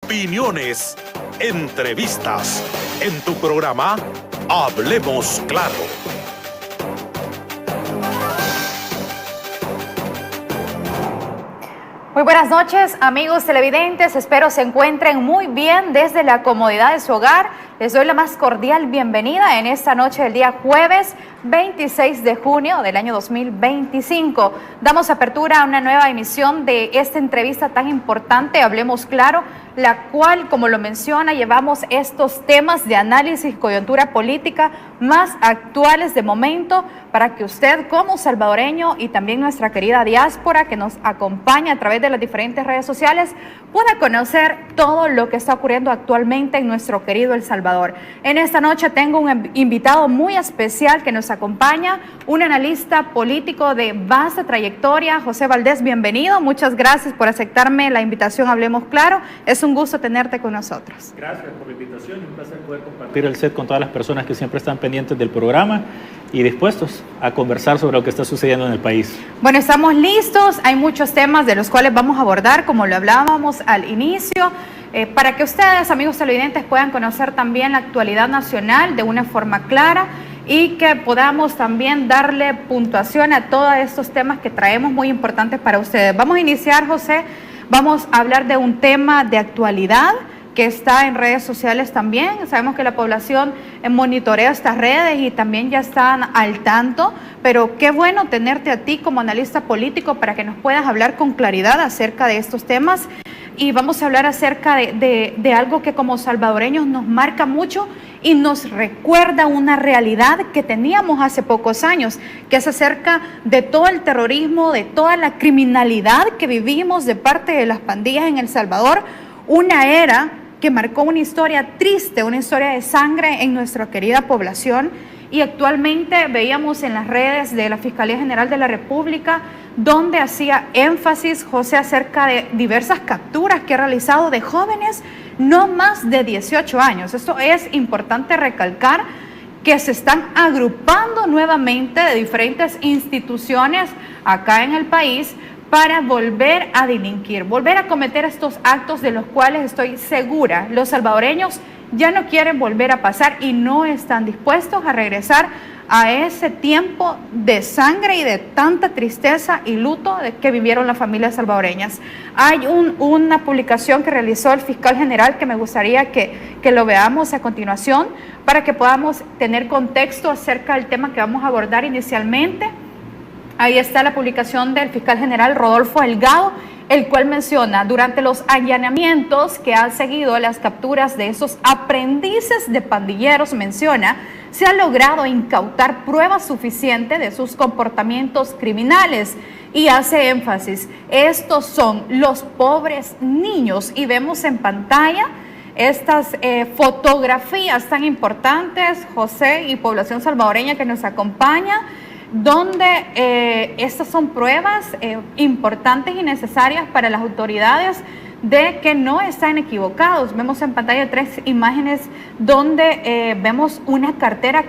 opiniones, entrevistas, en tu programa Hablemos Claro. Muy buenas noches, amigos televidentes. Espero se encuentren muy bien desde la comodidad de su hogar. Les doy la más cordial bienvenida en esta noche del día jueves 26 de junio del año 2025. Damos apertura a una nueva emisión de esta entrevista tan importante, Hablemos Claro, la cual, como lo menciona, llevamos estos temas de análisis y coyuntura política más actuales de momento para que usted como salvadoreño y también nuestra querida diáspora que nos acompaña a través de las diferentes redes sociales pueda conocer todo lo que está ocurriendo actualmente en nuestro querido El Salvador. En esta noche tengo un invitado muy especial que nos acompaña, un analista político de vasta trayectoria, José Valdés, bienvenido. Muchas gracias por aceptarme la invitación a Hablemos Claro. Es un gusto tenerte con nosotros. Gracias por la invitación y un placer poder compartir el set con todas las personas que siempre están pendientes del programa y dispuestos a conversar sobre lo que está sucediendo en el país. Bueno, estamos listos. Hay muchos temas de los cuales vamos a abordar, como lo hablábamos al inicio, para que ustedes, amigos televidentes, puedan conocer también la actualidad nacional de una forma clara y que podamos también darle puntuación a todos estos temas que traemos muy importantes para ustedes. Vamos a iniciar, José. Vamos a hablar de un tema de actualidad que está en redes sociales también. Sabemos que la población monitorea estas redes y también ya están al tanto, pero qué bueno tenerte a ti como analista político para que nos puedas hablar con claridad acerca de estos temas. Y vamos a hablar acerca de algo que como salvadoreños nos marca mucho y nos recuerda una realidad que teníamos hace pocos años, que es acerca de todo el terrorismo, de toda la criminalidad que vivimos de parte de las pandillas en El Salvador, una era que marcó una historia triste, una historia de sangre en nuestra querida población. Y actualmente veíamos en las redes de la Fiscalía General de la República donde hacía énfasis José acerca de diversas capturas que ha realizado de jóvenes no más de 18 años. Esto es importante recalcar, que se están agrupando nuevamente de diferentes instituciones acá en el país para volver a delinquir, volver a cometer estos actos de los cuales estoy segura los salvadoreños ya no quieren volver a pasar y no están dispuestos a regresar a ese tiempo de sangre y de tanta tristeza y luto de que vivieron las familias salvadoreñas. Hay una publicación que realizó el fiscal general que me gustaría que lo veamos a continuación para que podamos tener contexto acerca del tema que vamos a abordar inicialmente. Ahí está la publicación del fiscal general Rodolfo Delgado, el cual menciona: durante los allanamientos que han seguido las capturas de esos aprendices de pandilleros, menciona, se ha logrado incautar pruebas suficientes de sus comportamientos criminales y hace énfasis, estos son los pobres niños. Y vemos en pantalla estas fotografías tan importantes, José y población salvadoreña que nos acompaña, donde estas son pruebas importantes y necesarias para las autoridades de que no están equivocados. Vemos en pantalla 3 imágenes donde vemos una cartera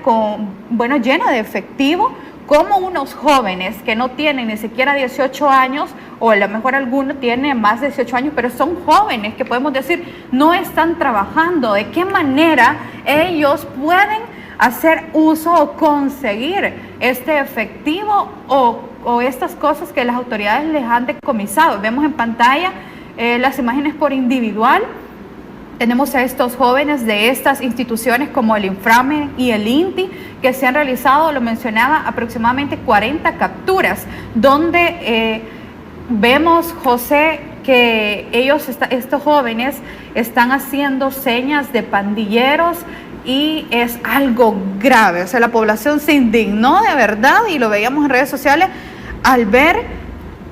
llena de efectivo, como unos jóvenes que no tienen ni siquiera 18 años, o a lo mejor alguno tiene más de 18 años, pero son jóvenes que podemos decir no están trabajando. ¿De qué manera ellos pueden hacer uso o conseguir este efectivo o estas cosas que las autoridades les han decomisado? Vemos en pantalla las imágenes por individual. Tenemos a estos jóvenes de estas instituciones como el Inframe y el INTI que se han realizado, lo mencionaba, aproximadamente 40 capturas, donde vemos, José, que estos jóvenes están haciendo señas de pandilleros y es algo grave. O sea, la población se indignó de verdad y lo veíamos en redes sociales al ver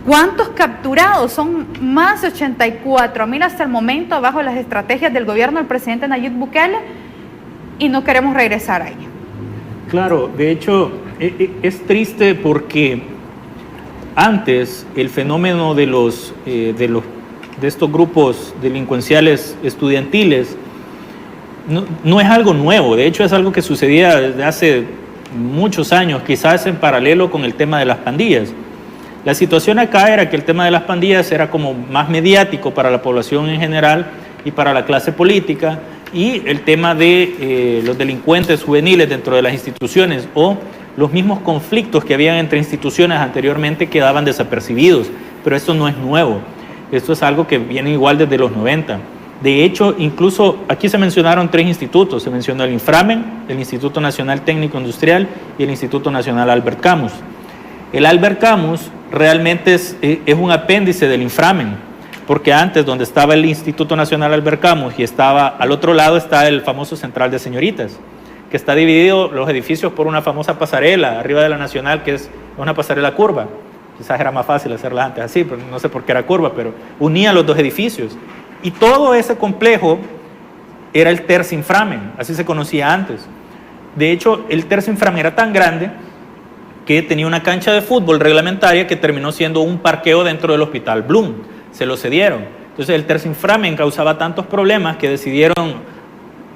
cuántos capturados. Son más de 84,000 hasta el momento bajo las estrategias del gobierno del presidente Nayib Bukele y no queremos regresar ahí. Claro, de hecho es triste porque antes el fenómeno de estos grupos delincuenciales estudiantiles no es algo nuevo. De hecho es algo que sucedía desde hace muchos años, quizás en paralelo con el tema de las pandillas. La situación acá era que el tema de las pandillas era como más mediático para la población en general y para la clase política, y el tema de los delincuentes juveniles dentro de las instituciones o los mismos conflictos que habían entre instituciones anteriormente quedaban desapercibidos, pero esto no es nuevo, esto es algo que viene igual desde los 90. De hecho, incluso aquí se mencionaron 3 institutos, se mencionó el Inframen, el Instituto Nacional Técnico Industrial y el Instituto Nacional Albert Camus. El Albert Camus realmente es un apéndice del Inframen, porque antes donde estaba el Instituto Nacional Albert Camus y estaba al otro lado está el famoso Central de Señoritas, que está dividido los edificios por una famosa pasarela arriba de la Nacional, que es una pasarela curva. Quizás era más fácil hacerla antes así, pero no sé por qué era curva, pero unía los 2 edificios. Y todo ese complejo era el Tercinframen, así se conocía antes. De hecho, el Tercinframen era tan grande que tenía una cancha de fútbol reglamentaria que terminó siendo un parqueo dentro del Hospital Bloom. Se lo cedieron. Entonces el Tercinframen causaba tantos problemas que decidieron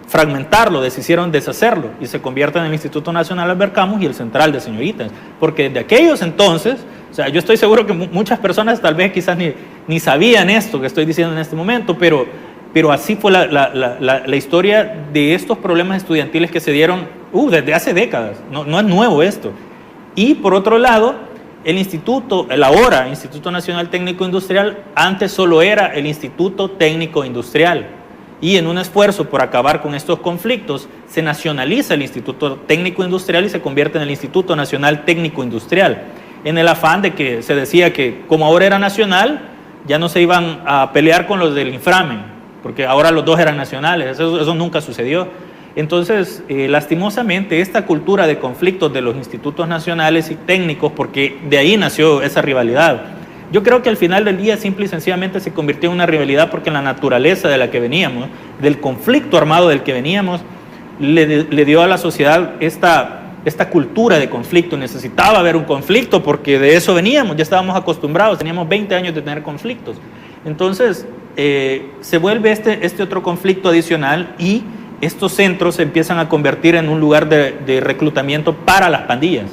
fragmentarlo, decidieron deshacerlo y se convierte en el Instituto Nacional Albert Camus y el Central de Señoritas. Porque de aquellos entonces, o sea, yo estoy seguro que muchas personas tal vez quizás ni sabían esto que estoy diciendo en este momento, pero así fue la historia de estos problemas estudiantiles que se dieron desde hace décadas. No es nuevo esto. Y por otro lado, el instituto, el ahora Instituto Nacional Técnico Industrial, antes solo era el Instituto Técnico Industrial. Y en un esfuerzo por acabar con estos conflictos, se nacionaliza el Instituto Técnico Industrial y se convierte en el Instituto Nacional Técnico Industrial, en el afán de que se decía que como ahora era nacional, ya no se iban a pelear con los del Inframen, porque ahora los 2 eran nacionales, eso nunca sucedió. Entonces, lastimosamente, esta cultura de conflictos de los institutos nacionales y técnicos, porque de ahí nació esa rivalidad, yo creo que al final del día simple y sencillamente se convirtió en una rivalidad porque en la naturaleza de la que veníamos, del conflicto armado del que veníamos, le dio a la sociedad esta cultura de conflicto. Necesitaba haber un conflicto porque de eso veníamos, ya estábamos acostumbrados, teníamos 20 años de tener conflictos. Entonces, se vuelve este otro conflicto adicional y estos centros se empiezan a convertir en un lugar de reclutamiento para las pandillas.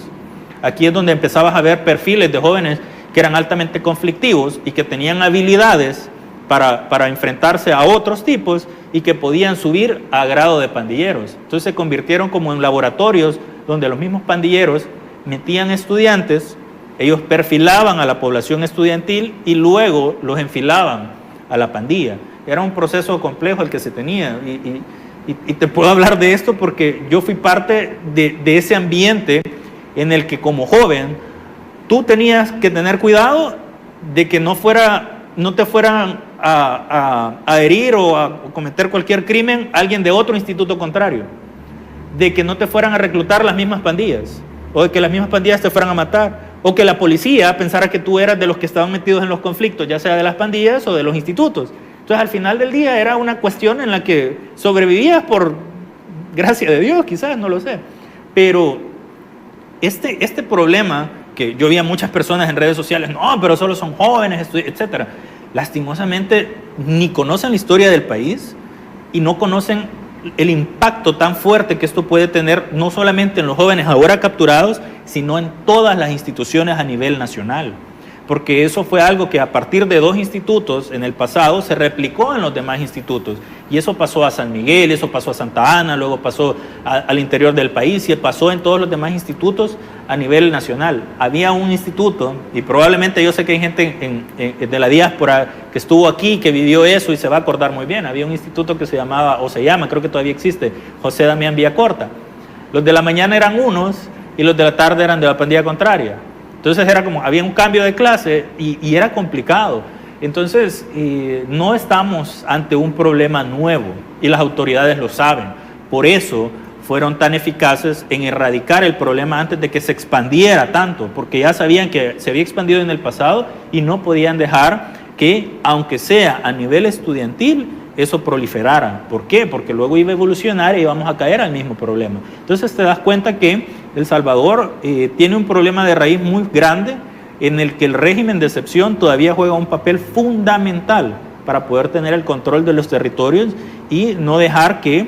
Aquí es donde empezabas a ver perfiles de jóvenes que eran altamente conflictivos y que tenían habilidades para enfrentarse a otros tipos y que podían subir a grado de pandilleros. Entonces se convirtieron como en laboratorios donde los mismos pandilleros metían estudiantes, ellos perfilaban a la población estudiantil y luego los enfilaban a la pandilla. Era un proceso complejo el que se tenía y te puedo hablar de esto porque yo fui parte de ese ambiente en el que como joven tú tenías que tener cuidado de que no te fueran a herir o a cometer cualquier crimen alguien de otro instituto contrario, de que no te fueran a reclutar las mismas pandillas, o de que las mismas pandillas te fueran a matar, o que la policía pensara que tú eras de los que estaban metidos en los conflictos, ya sea de las pandillas o de los institutos. Entonces al final del día era una cuestión en la que sobrevivías por gracia de Dios, quizás, no lo sé, pero este problema que yo vi a muchas personas en redes sociales, no, pero solo son jóvenes, etcétera. Lastimosamente, ni conocen la historia del país y no conocen el impacto tan fuerte que esto puede tener, no solamente en los jóvenes ahora capturados, sino en todas las instituciones a nivel nacional. Porque eso fue algo que a partir de 2 institutos en el pasado se replicó en los demás institutos. Y eso pasó a San Miguel, eso pasó a Santa Ana, luego pasó al interior del país y pasó en todos los demás institutos a nivel nacional. Había un instituto, y probablemente yo sé que hay gente de la diáspora que estuvo aquí, que vivió eso y se va a acordar muy bien. Había un instituto que se llamaba, o se llama, creo que todavía existe, José Damián Villacorta. Los de la mañana eran unos y los de la tarde eran de la pandilla contraria. Entonces era como, había un cambio de clase y era complicado. Entonces no estamos ante un problema nuevo y las autoridades lo saben. Por eso fueron tan eficaces en erradicar el problema antes de que se expandiera tanto, porque ya sabían que se había expandido en el pasado y no podían dejar que, aunque sea a nivel estudiantil, eso proliferara. ¿Por qué? Porque luego iba a evolucionar y íbamos a caer al mismo problema. Entonces te das cuenta que El Salvador tiene un problema de raíz muy grande en el que el régimen de excepción todavía juega un papel fundamental para poder tener el control de los territorios y no dejar que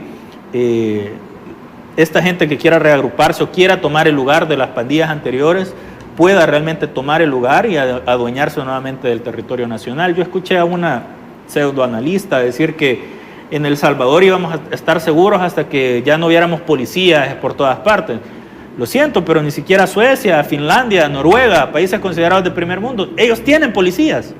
esta gente que quiera reagruparse o quiera tomar el lugar de las pandillas anteriores pueda realmente tomar el lugar y adueñarse nuevamente del territorio nacional. Yo escuché a una pseudoanalista, decir que en El Salvador íbamos a estar seguros hasta que ya no viéramos policías por todas partes. Lo siento, pero ni siquiera Suecia, Finlandia, Noruega, países considerados de primer mundo, ellos tienen policías.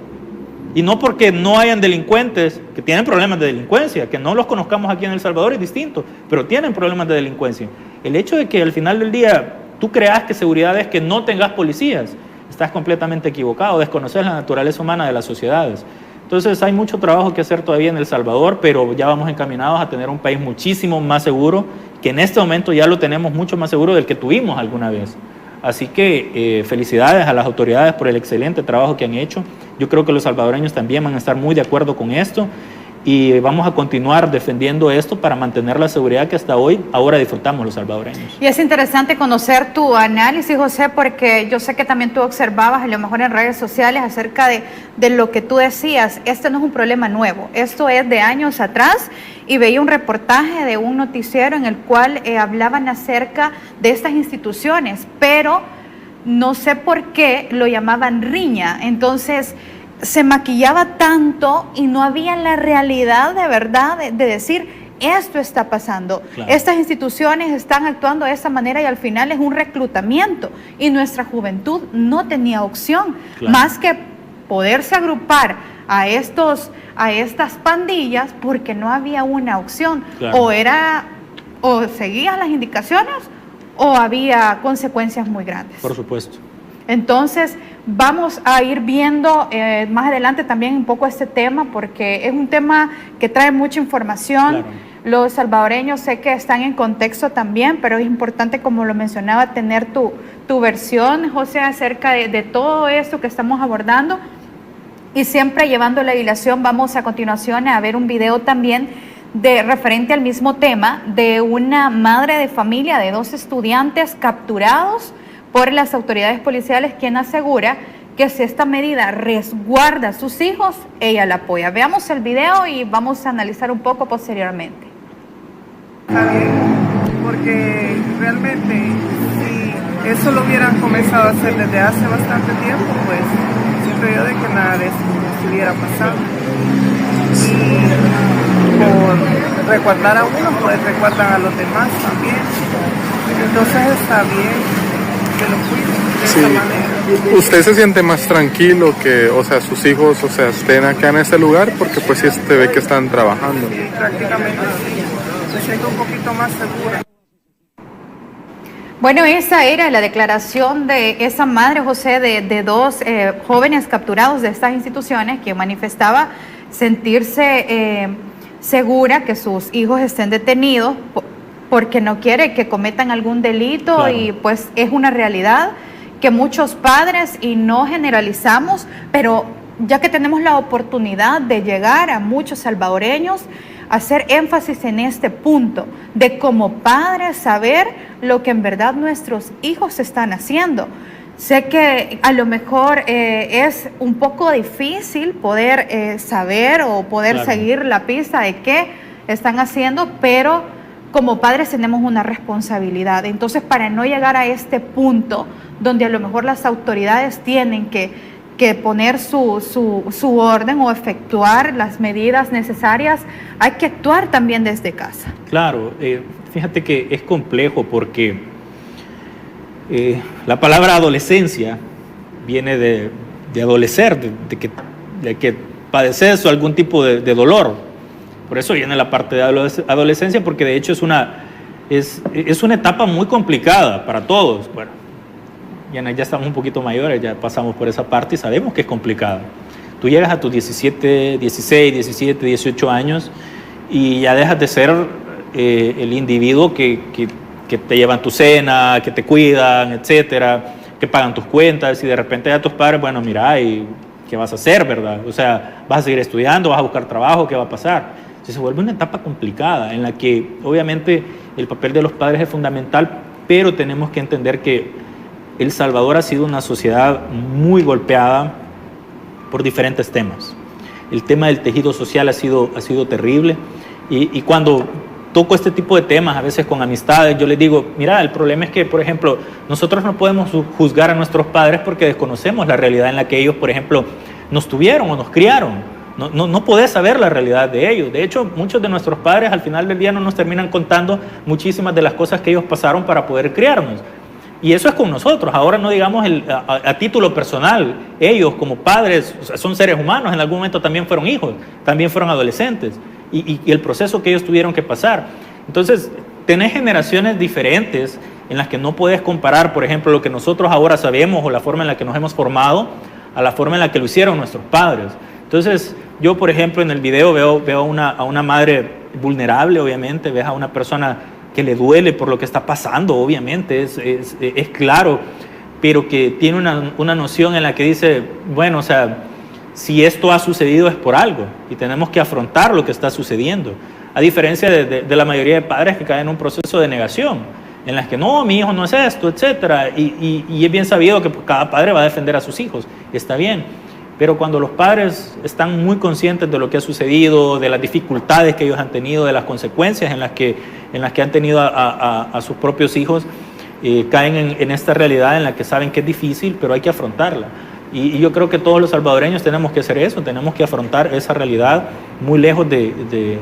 Y no porque no hayan delincuentes que tienen problemas de delincuencia, que no los conozcamos aquí en El Salvador es distinto, pero tienen problemas de delincuencia. El hecho de que al final del día tú creas que seguridad es que no tengas policías, estás completamente equivocado, desconoces la naturaleza humana de las sociedades. Entonces hay mucho trabajo que hacer todavía en El Salvador, pero ya vamos encaminados a tener un país muchísimo más seguro, que en este momento ya lo tenemos mucho más seguro del que tuvimos alguna vez. Así que felicidades a las autoridades por el excelente trabajo que han hecho. Yo creo que los salvadoreños también van a estar muy de acuerdo con esto y vamos a continuar defendiendo esto para mantener la seguridad que hasta hoy ahora disfrutamos los salvadoreños. Y es interesante conocer tu análisis, José, porque yo sé que también tú observabas a lo mejor en redes sociales acerca de lo que tú decías. Este no es un problema nuevo, esto es de años atrás, y veía un reportaje de un noticiero en el cual hablaban acerca de estas instituciones, pero no sé por qué lo llamaban riña. Entonces se maquillaba tanto y no había la realidad de verdad de decir, esto está pasando, claro. Estas instituciones están actuando de esta manera y al final es un reclutamiento y nuestra juventud no tenía opción, claro, más que poderse agrupar a estas pandillas porque no había una opción, claro. o seguías las indicaciones o había consecuencias muy grandes. Por supuesto. Entonces, vamos a ir viendo más adelante también un poco este tema, porque es un tema que trae mucha información. Claro. Los salvadoreños sé que están en contexto también, pero es importante, como lo mencionaba, tener tu versión, José, acerca de todo esto que estamos abordando. Y siempre llevando la dilación, vamos a continuación a ver un video también referente al mismo tema de una madre de familia de 2 estudiantes capturados por las autoridades policiales, quien asegura que si esta medida resguarda a sus hijos, ella la apoya. Veamos el video y vamos a analizar un poco posteriormente. Está bien, porque realmente si eso lo hubieran comenzado a hacer desde hace bastante tiempo, pues siento yo de que nada de eso estuviera pasando. Y por resguardar a uno, pues resguardan a los demás también. Entonces está bien. Sí. ¿Usted se siente más tranquilo que, o sea, sus hijos, o sea, estén acá en este lugar? Porque pues sí se ve que están trabajando. Sí, prácticamente sí. Me siento un poquito más segura. Bueno, esa era la declaración de esa madre, José, de 2 jóvenes capturados de estas instituciones, que manifestaba sentirse segura que sus hijos estén detenidos porque no quiere que cometan algún delito. Claro. Y pues es una realidad que muchos padres, y no generalizamos, pero ya que tenemos la oportunidad de llegar a muchos salvadoreños, hacer énfasis en este punto, de como padres saber lo que en verdad nuestros hijos están haciendo. Sé que a lo mejor es un poco difícil poder saber o poder, claro, seguir la pista de qué están haciendo, pero como padres tenemos una responsabilidad. Entonces, para no llegar a este punto donde a lo mejor las autoridades tienen que poner su orden o efectuar las medidas necesarias, hay que actuar también desde casa. Claro, fíjate que es complejo porque la palabra adolescencia viene de adolecer, de que padeces algún tipo de dolor. Por eso viene la parte de adolescencia, porque de hecho es una etapa muy complicada para todos. Bueno, ya estamos un poquito mayores, ya pasamos por esa parte y sabemos que es complicada. Tú llegas a tus 16, 17, 18 años y ya dejas de ser el individuo que te llevan tu cena, que te cuidan, etcétera, que pagan tus cuentas, y de repente ya tus padres, bueno, mira, ¿qué vas a hacer, verdad? O sea, ¿vas a seguir estudiando? ¿Vas a buscar trabajo? ¿Qué va a pasar? Entonces se vuelve una etapa complicada en la que obviamente el papel de los padres es fundamental, pero tenemos que entender que El Salvador ha sido una sociedad muy golpeada por diferentes temas. El tema del tejido social ha sido terrible, y cuando toco este tipo de temas, a veces con amistades, yo les digo, mira, el problema es que, por ejemplo, nosotros no podemos juzgar a nuestros padres porque desconocemos la realidad en la que ellos, por ejemplo, nos tuvieron o nos criaron. No podés saber la realidad de ellos. De hecho, muchos de nuestros padres al final del día no nos terminan contando muchísimas de las cosas que ellos pasaron para poder criarnos. Y eso es con nosotros. Ahora no digamos a título personal, ellos como padres, o sea, son seres humanos, en algún momento también fueron hijos, también fueron adolescentes, y el proceso que ellos tuvieron que pasar. Entonces, tenés generaciones diferentes en las que no puedes comparar, por ejemplo, lo que nosotros ahora sabemos o la forma en la que nos hemos formado a la forma en la que lo hicieron nuestros padres. Entonces, yo, por ejemplo, en el video veo a una madre vulnerable, obviamente, ves a una persona que le duele por lo que está pasando, obviamente, es claro, pero que tiene una noción en la que dice, bueno, o sea, si esto ha sucedido es por algo y tenemos que afrontar lo que está sucediendo, a diferencia de la mayoría de padres que caen en un proceso de negación, en las que no, mi hijo no es esto, etcétera, y es bien sabido que cada padre va a defender a sus hijos, está bien. Pero cuando los padres están muy conscientes de lo que ha sucedido, de las dificultades que ellos han tenido, de las consecuencias en las que han tenido a sus propios hijos, caen en esta realidad en la que saben que es difícil, pero hay que afrontarla. Y yo creo que todos los salvadoreños tenemos que hacer eso, tenemos que afrontar esa realidad muy lejos de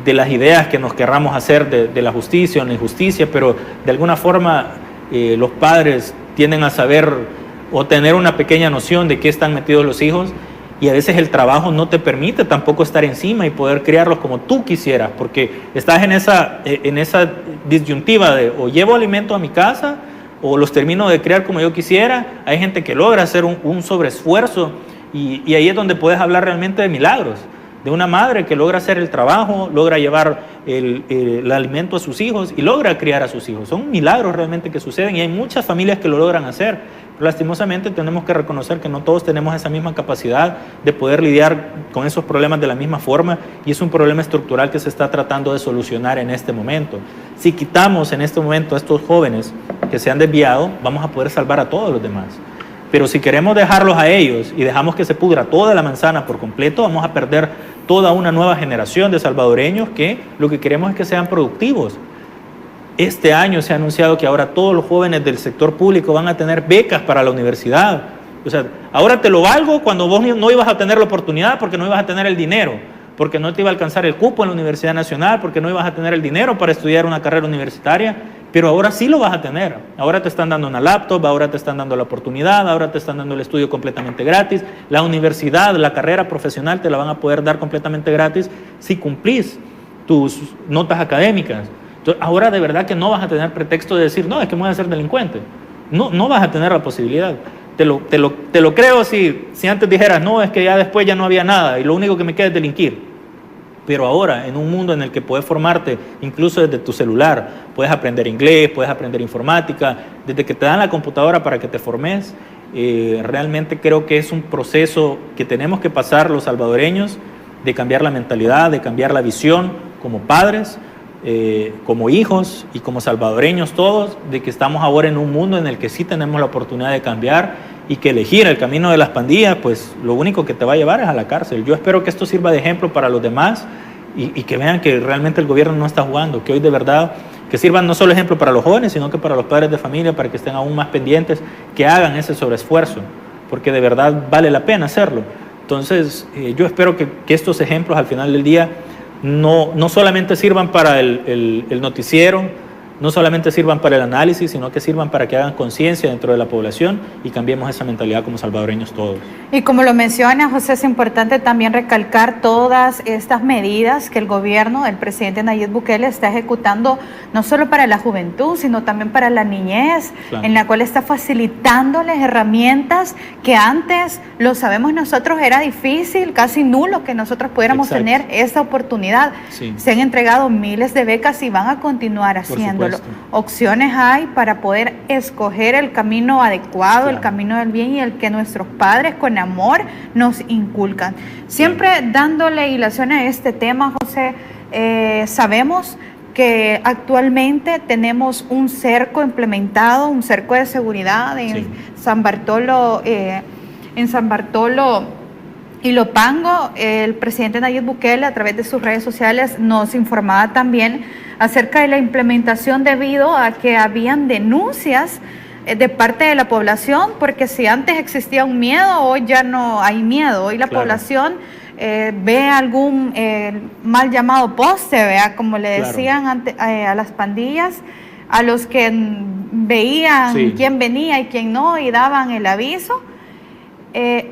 las ideas que nos querramos hacer de la justicia o la injusticia, pero de alguna forma los padres tienden a saber o tener una pequeña noción de qué están metidos los hijos, y a veces el trabajo no te permite tampoco estar encima y poder criarlos como tú quisieras, porque estás en esa disyuntiva de o llevo alimento a mi casa o los termino de criar como yo quisiera. Hay gente que logra hacer un sobreesfuerzo y ahí es donde puedes hablar realmente de milagros, de una madre que logra hacer el trabajo, logra llevar el alimento a sus hijos y logra criar a sus hijos. Son milagros realmente que suceden y hay muchas familias que lo logran hacer. Pero lastimosamente tenemos que reconocer que no todos tenemos esa misma capacidad de poder lidiar con esos problemas de la misma forma, y es un problema estructural que se está tratando de solucionar en este momento. Si quitamos en este momento a estos jóvenes que se han desviado, vamos a poder salvar a todos los demás. Pero si queremos dejarlos a ellos y dejamos que se pudra toda la manzana por completo, vamos a perder toda una nueva generación de salvadoreños que lo que queremos es que sean productivos. Este año se ha anunciado que ahora todos los jóvenes del sector público van a tener becas para la universidad. O sea, ahora te lo valgo cuando vos no ibas a tener la oportunidad porque no ibas a tener el dinero, porque no te iba a alcanzar el cupo en la Universidad Nacional, porque no ibas a tener el dinero para estudiar una carrera universitaria, pero ahora sí lo vas a tener. Ahora te están dando una laptop, ahora te están dando la oportunidad, ahora te están dando el estudio completamente gratis. La universidad, la carrera profesional te la van a poder dar completamente gratis si cumplís tus notas académicas. Entonces, ahora de verdad que no vas a tener pretexto de decir, no, es que me voy a hacer delincuente. No vas a tener la posibilidad. Te lo creo si antes dijeras, no, es que ya después ya no había nada y lo único que me queda es delinquir. Pero ahora, en un mundo en el que puedes formarte, incluso desde tu celular, puedes aprender inglés, puedes aprender informática, desde que te dan la computadora para que te formes, realmente creo que es un proceso que tenemos que pasar los salvadoreños, de cambiar la mentalidad, de cambiar la visión como padres, como hijos y como salvadoreños todos, de que estamos ahora en un mundo en el que sí tenemos la oportunidad de cambiar y que elegir el camino de las pandillas, pues lo único que te va a llevar es a la cárcel. Yo espero que esto sirva de ejemplo para los demás y que vean que realmente el gobierno no está jugando, que hoy de verdad, que sirvan no solo ejemplo para los jóvenes, sino que para los padres de familia, para que estén aún más pendientes, que hagan ese sobreesfuerzo, porque de verdad vale la pena hacerlo. Entonces, yo espero que estos ejemplos al final del día no solamente sirvan para el noticiero, no solamente sirvan para el análisis, sino que sirvan para que hagan conciencia dentro de la población y cambiemos esa mentalidad como salvadoreños todos. Y como lo menciona José, es importante también recalcar todas estas medidas que el gobierno, el presidente Nayib Bukele está ejecutando, no solo para la juventud, sino también para la niñez, claro, en la cual está facilitándoles herramientas que antes, lo sabemos nosotros, era difícil, casi nulo que nosotros pudiéramos tener esa oportunidad. Sí. Se han entregado miles de becas y van a continuar haciéndolo. Opciones hay para poder escoger el camino adecuado, claro, el camino del bien y el que nuestros padres con amor nos inculcan. Siempre dándole hilación a este tema, José, sabemos que actualmente tenemos un cerco implementado, un cerco de seguridad en San Bartolo y Lopango. El presidente Nayib Bukele, a través de sus redes sociales, nos informaba también acerca de la implementación debido a que habían denuncias de parte de la población, porque si antes existía un miedo, hoy ya no hay miedo. Hoy la población ve algún mal llamado poste, ¿vea? Como le decían a las pandillas, a los que veían quién venía y quién no y daban el aviso.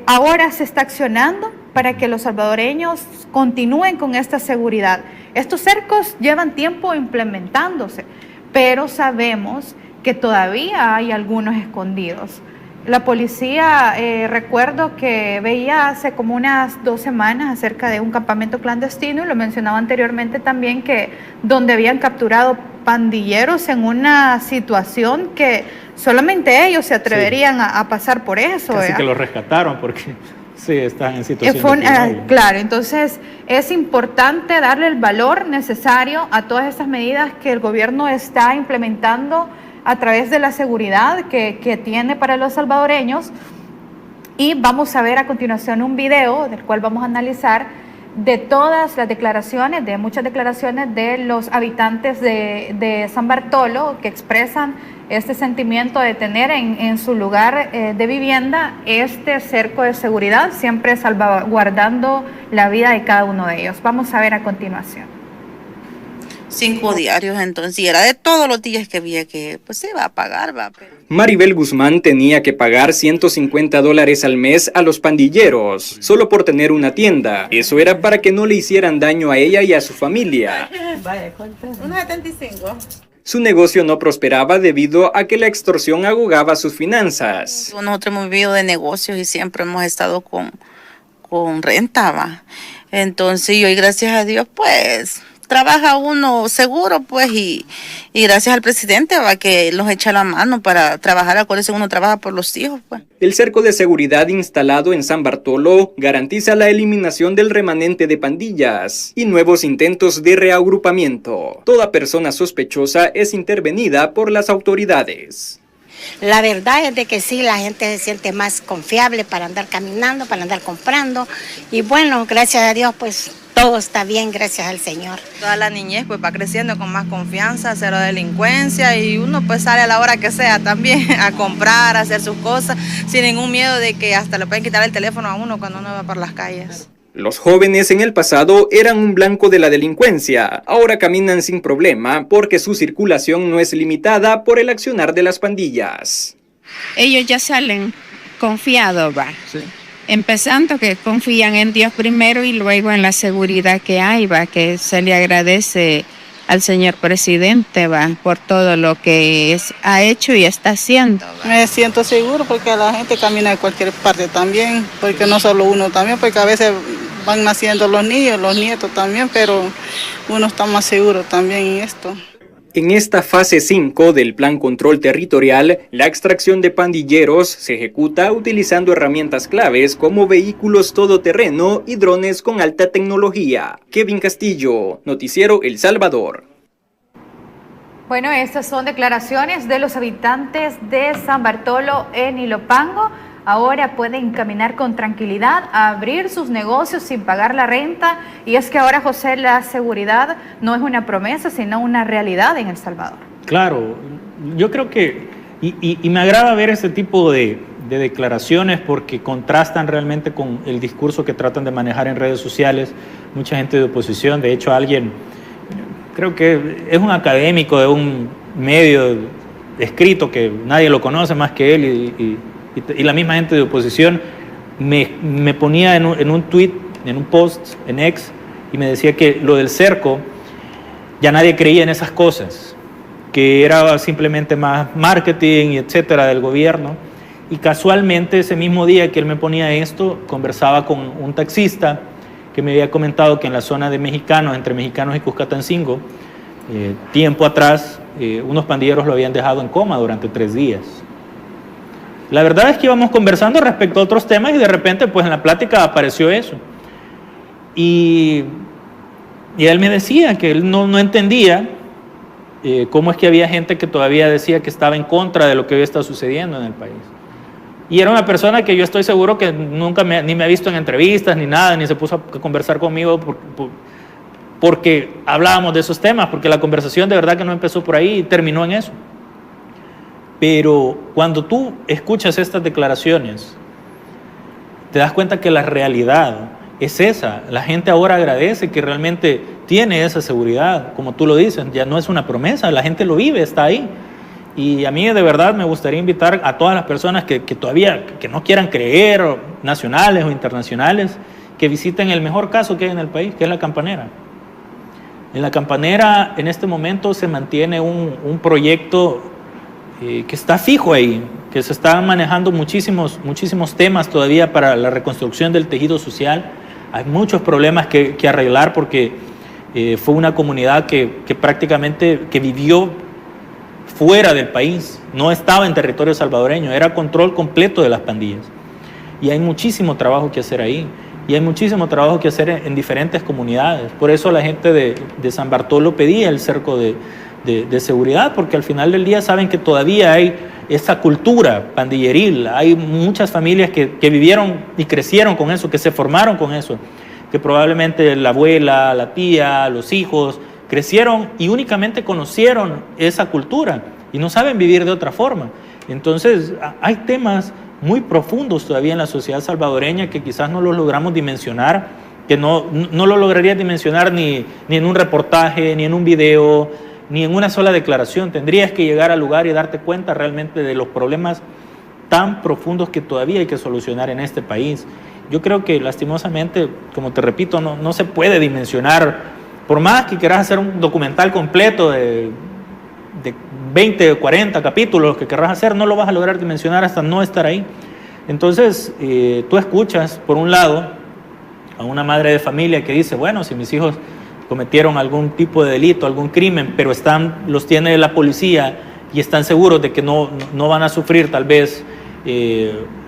Ahora se está accionando para que los salvadoreños continúen con esta seguridad. Estos cercos llevan tiempo implementándose, pero sabemos que todavía hay algunos escondidos. La policía, recuerdo que veía hace como unas 2 semanas acerca de un campamento clandestino, y lo mencionaba anteriormente también, que donde habían capturado pandilleros en una situación que solamente ellos se atreverían a pasar por eso. Casi que los rescataron porque sí, están en situación de claro, entonces es importante darle el valor necesario a todas estas medidas que el gobierno está implementando a través de la seguridad que tiene para los salvadoreños. Y vamos a ver a continuación un video del cual vamos a analizar de todas las declaraciones, de muchas declaraciones de los habitantes de San Bartolo, que expresan este sentimiento de tener en su lugar de vivienda este cerco de seguridad, siempre salvaguardando la vida de cada uno de ellos. Vamos a ver a continuación. 5 diarios, entonces, y era de todos los días que había que, pues se va a pagar, va. Maribel Guzmán tenía que pagar $150 al mes a los pandilleros, solo por tener una tienda. Eso era para que no le hicieran daño a ella y a su familia. Unos 75. Su negocio no prosperaba debido a que la extorsión ahogaba sus finanzas. Nosotros hemos vivido de negocios y siempre hemos estado con renta, va. Entonces, y hoy, gracias a Dios, pues trabaja uno seguro, pues, y gracias al presidente, va, que nos echa la mano para trabajar. Acuérdense, uno trabaja por los hijos, pues. El cerco de seguridad instalado en San Bartolo garantiza la eliminación del remanente de pandillas y nuevos intentos de reagrupamiento. Toda persona sospechosa es intervenida por las autoridades. La verdad es de que sí, la gente se siente más confiable para andar caminando, para andar comprando. Y bueno, gracias a Dios, pues todo está bien, gracias al Señor. Toda la niñez pues va creciendo con más confianza, cero delincuencia, y uno pues sale a la hora que sea también a comprar, a hacer sus cosas, sin ningún miedo de que hasta le pueden quitar el teléfono a uno cuando uno va por las calles. Los jóvenes en el pasado eran un blanco de la delincuencia, ahora caminan sin problema porque su circulación no es limitada por el accionar de las pandillas. Ellos ya salen confiados, va. Sí. Empezando que confían en Dios primero y luego en la seguridad que hay, va, que se le agradece al señor presidente, va, por todo lo que ha hecho y está haciendo. Va. Me siento seguro porque la gente camina de cualquier parte también, porque no solo uno también, porque a veces van naciendo los niños, los nietos también, pero uno está más seguro también en esto. En esta fase 5 del Plan Control Territorial, la extracción de pandilleros se ejecuta utilizando herramientas claves como vehículos todoterreno y drones con alta tecnología. Kevin Castillo, Noticiero El Salvador. Bueno, estas son declaraciones de los habitantes de San Bartolo en Ilopango. Ahora pueden caminar con tranquilidad, a abrir sus negocios sin pagar la renta. Y es que ahora, José, la seguridad no es una promesa, sino una realidad en El Salvador. Claro, yo creo que, y me agrada ver este tipo de declaraciones porque contrastan realmente con el discurso que tratan de manejar en redes sociales mucha gente de oposición. De hecho, alguien, creo que es un académico de un medio escrito que nadie lo conoce más que él, y la misma gente de oposición me ponía en un tweet, en un post, en X, y me decía que lo del cerco, ya nadie creía en esas cosas, que era simplemente más marketing y etcétera del gobierno. Y casualmente ese mismo día que él me ponía esto, conversaba con un taxista que me había comentado que en la zona de Mexicanos, entre Mexicanos y Cuscatancingo, tiempo atrás, unos pandilleros lo habían dejado en coma durante 3 días. La verdad es que íbamos conversando respecto a otros temas y de repente pues en la plática apareció eso. Y él me decía que él no entendía cómo es que había gente que todavía decía que estaba en contra de lo que había estado sucediendo en el país. Y era una persona que yo estoy seguro que nunca ni me ha visto en entrevistas ni nada, ni se puso a conversar conmigo porque hablábamos de esos temas, porque la conversación de verdad que no empezó por ahí y terminó en eso. Pero cuando tú escuchas estas declaraciones, te das cuenta que la realidad es esa. La gente ahora agradece que realmente tiene esa seguridad, como tú lo dices, ya no es una promesa, la gente lo vive, está ahí. Y a mí de verdad me gustaría invitar a todas las personas que todavía que no quieran creer, nacionales o internacionales, que visiten el mejor caso que hay en el país, que es La Campanera. En La Campanera en este momento se mantiene un proyecto que está fijo ahí, que se están manejando muchísimos temas todavía para la reconstrucción del tejido social. Hay muchos problemas que arreglar porque fue una comunidad que prácticamente que vivió fuera del país, no estaba en territorio salvadoreño, era control completo de las pandillas. Y hay muchísimo trabajo que hacer ahí, y hay muchísimo trabajo que hacer en diferentes comunidades. Por eso la gente de San Bartolo pedía el cerco de seguridad, porque al final del día saben que todavía hay esa cultura pandilleril, hay muchas familias que vivieron y crecieron con eso, que se formaron con eso, que probablemente la abuela, la tía, los hijos, crecieron y únicamente conocieron esa cultura y no saben vivir de otra forma. Entonces, hay temas muy profundos todavía en la sociedad salvadoreña que quizás no los logramos dimensionar, que no lo lograrías dimensionar ni en un reportaje, ni en un video, ni en una sola declaración. Tendrías que llegar al lugar y darte cuenta realmente de los problemas tan profundos que todavía hay que solucionar en este país. Yo creo que lastimosamente, como te repito, no se puede dimensionar. Por más que quieras hacer un documental completo de 20 o 40 capítulos que querrás hacer, no lo vas a lograr dimensionar hasta no estar ahí. Entonces, tú escuchas, por un lado, a una madre de familia que dice, bueno, si mis hijos cometieron algún tipo de delito, algún crimen, pero los tiene la policía y están seguros de que no van a sufrir tal vez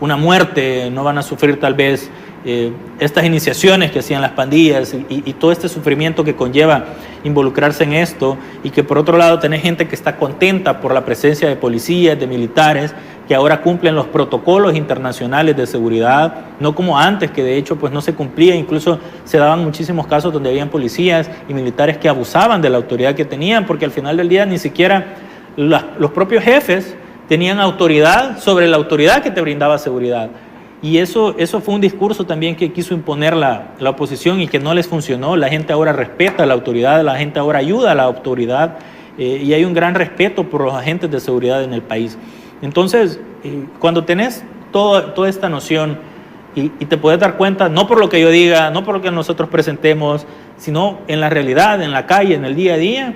una muerte, no van a sufrir tal vez estas iniciaciones que hacían las pandillas y todo este sufrimiento que conlleva involucrarse en esto, y que por otro lado tenés gente que está contenta por la presencia de policías, de militares, que ahora cumplen los protocolos internacionales de seguridad, no como antes, que de hecho pues no se cumplía. Incluso se daban muchísimos casos donde habían policías y militares que abusaban de la autoridad que tenían, porque al final del día ni siquiera los propios jefes tenían autoridad sobre la autoridad que te brindaba seguridad. Y eso fue un discurso también que quiso imponer la oposición y que no les funcionó. La gente ahora respeta a la autoridad, la gente ahora ayuda a la autoridad, y hay un gran respeto por los agentes de seguridad en el país. Entonces, cuando tenés toda esta noción y te puedes dar cuenta, no por lo que yo diga, no por lo que nosotros presentemos, sino en la realidad, en la calle, en el día a día,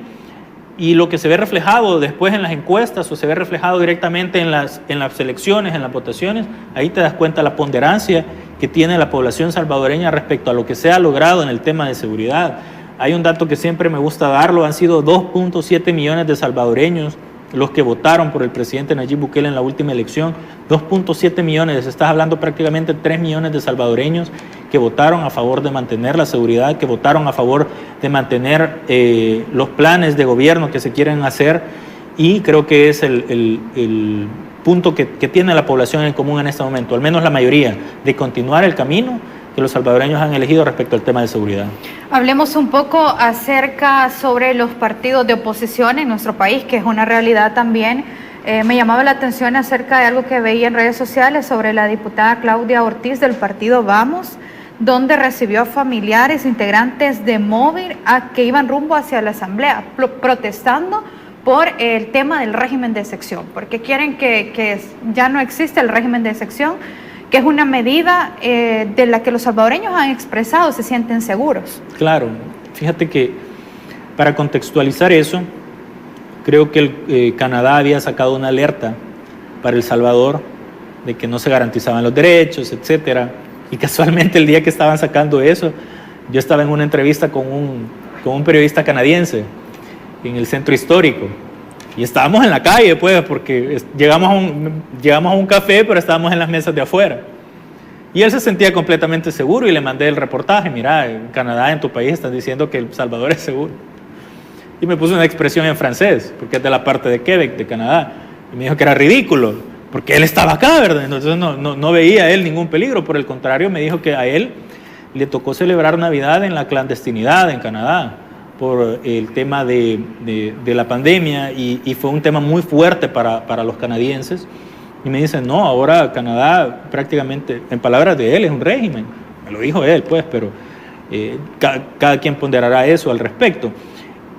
y lo que se ve reflejado después en las encuestas o se ve reflejado directamente en las elecciones, en las votaciones, ahí te das cuenta la ponderancia que tiene la población salvadoreña respecto a lo que se ha logrado en el tema de seguridad. Hay un dato que siempre me gusta darlo, han sido 2.7 millones de salvadoreños los que votaron por el presidente Nayib Bukele en la última elección. 2.7 millones, estás hablando prácticamente 3 millones de salvadoreños que votaron a favor de mantener la seguridad, que votaron a favor de mantener los planes de gobierno que se quieren hacer, y creo que es el punto que tiene la población en común en este momento, al menos la mayoría, de continuar el camino que los salvadoreños han elegido respecto al tema de seguridad. Hablemos un poco acerca sobre los partidos de oposición en nuestro país, que es una realidad también. Me llamaba la atención acerca de algo que veía en redes sociales sobre la diputada Claudia Ortiz del partido Vamos, donde recibió a familiares integrantes de Móvil que iban rumbo hacia la asamblea, protestando por el tema del régimen de excepción, porque quieren que ya no existe el régimen de excepción, que es una medida de la que los salvadoreños han expresado, se sienten seguros. Claro, fíjate que para contextualizar eso, creo que Canadá había sacado una alerta para El Salvador de que no se garantizaban los derechos, etcétera, y casualmente el día que estaban sacando eso, yo estaba en una entrevista con un periodista canadiense en el centro histórico. Y estábamos en la calle, pues, porque llegamos a un café, pero estábamos en las mesas de afuera. Y él se sentía completamente seguro y le mandé el reportaje. Mira, en Canadá, en tu país, están diciendo que El Salvador es seguro. Y me puso una expresión en francés, porque es de la parte de Quebec, de Canadá. Y me dijo que era ridículo, porque él estaba acá, ¿verdad? Entonces no veía él ningún peligro. Por el contrario, me dijo que a él le tocó celebrar Navidad en la clandestinidad en Canadá, por el tema de la pandemia, y fue un tema muy fuerte para los canadienses. Y me dicen, no, ahora Canadá prácticamente, en palabras de él, es un régimen, me lo dijo él, pues, pero cada quien ponderará eso al respecto.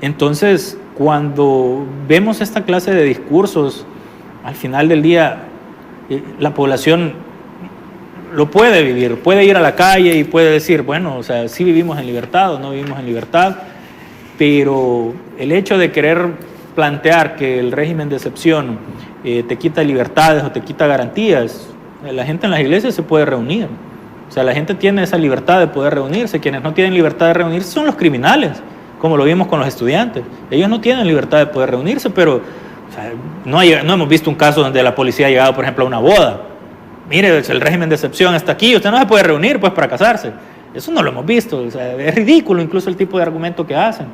Entonces, cuando vemos esta clase de discursos, al final del día, la población lo puede vivir, puede ir a la calle y puede decir, bueno, o sea, sí vivimos en libertad o no vivimos en libertad, pero el hecho de querer plantear que el régimen de excepción te quita libertades o te quita garantías, la gente en las iglesias se puede reunir. O sea, la gente tiene esa libertad de poder reunirse. Quienes no tienen libertad de reunirse son los criminales, como lo vimos con los estudiantes. Ellos no tienen libertad de poder reunirse, pero o sea, no hemos visto un caso donde la policía ha llegado, por ejemplo, a una boda. Mire, el régimen de excepción está aquí, usted no se puede reunir pues para casarse. Eso no lo hemos visto. O sea, es ridículo incluso el tipo de argumento que hacen.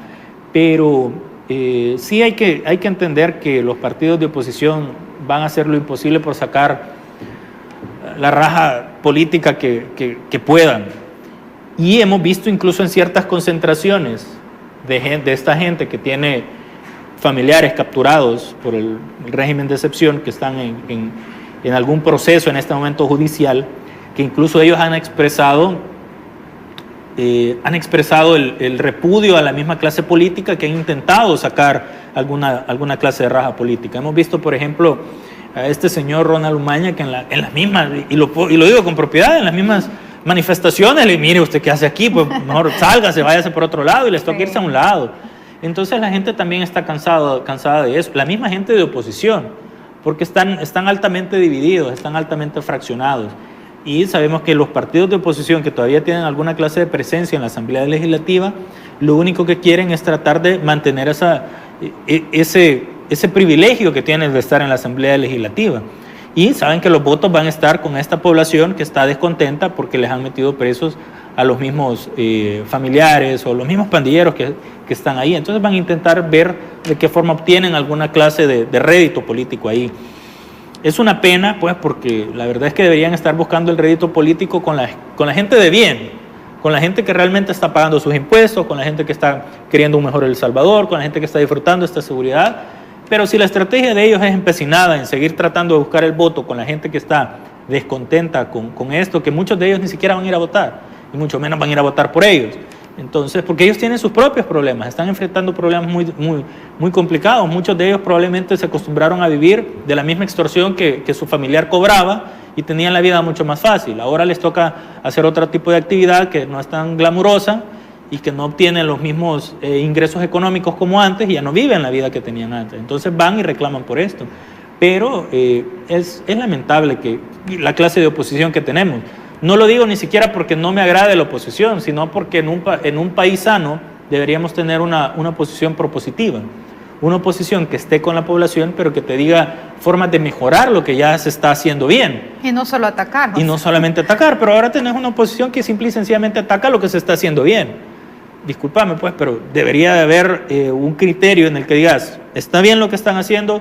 Pero sí hay que entender que los partidos de oposición van a hacer lo imposible por sacar la raja política que puedan. Y hemos visto incluso en ciertas concentraciones de esta gente que tiene familiares capturados por el régimen de excepción, que están en algún proceso en este momento judicial, que incluso ellos han expresado el repudio a la misma clase política, que han intentado sacar alguna clase de raja política. Hemos visto, por ejemplo, a este señor Ronald Umaña, que en las mismas, y lo digo con propiedad, en las mismas manifestaciones, le mire, ¿usted qué hace aquí? Pues mejor sálgase, váyase por otro lado, y les toca irse a un lado. Entonces la gente también está cansada de eso. La misma gente de oposición, porque están altamente divididos, están altamente fraccionados. Y sabemos que los partidos de oposición que todavía tienen alguna clase de presencia en la Asamblea Legislativa, lo único que quieren es tratar de mantener ese privilegio que tienen de estar en la Asamblea Legislativa. Y saben que los votos van a estar con esta población que está descontenta porque les han metido presos a los mismos familiares o los mismos pandilleros que están ahí. Entonces van a intentar ver de qué forma obtienen alguna clase de rédito político ahí. Es una pena, pues, porque la verdad es que deberían estar buscando el rédito político con la gente de bien, con la gente que realmente está pagando sus impuestos, con la gente que está queriendo un mejor El Salvador, con la gente que está disfrutando esta seguridad. Pero si la estrategia de ellos es empecinada en seguir tratando de buscar el voto con la gente que está descontenta con esto, que muchos de ellos ni siquiera van a ir a votar, y mucho menos van a ir a votar por ellos. Entonces, porque ellos tienen sus propios problemas, están enfrentando problemas muy complicados. Muchos de ellos probablemente se acostumbraron a vivir de la misma extorsión que su familiar cobraba y tenían la vida mucho más fácil. Ahora les toca hacer otro tipo de actividad que no es tan glamurosa y que no obtienen los mismos ingresos económicos como antes y ya no viven la vida que tenían antes. Entonces van y reclaman por esto. Pero es lamentable que la clase de oposición que tenemos. No lo digo ni siquiera porque no me agrade la oposición, sino porque en un país sano deberíamos tener una oposición propositiva. Una oposición que esté con la población, pero que te diga formas de mejorar lo que ya se está haciendo bien. Y no solo atacar. Y no solamente atacar, pero ahora tenés una oposición que simple y sencillamente ataca lo que se está haciendo bien. Discúlpame, pues, pero debería de haber un criterio en el que digas, está bien lo que están haciendo,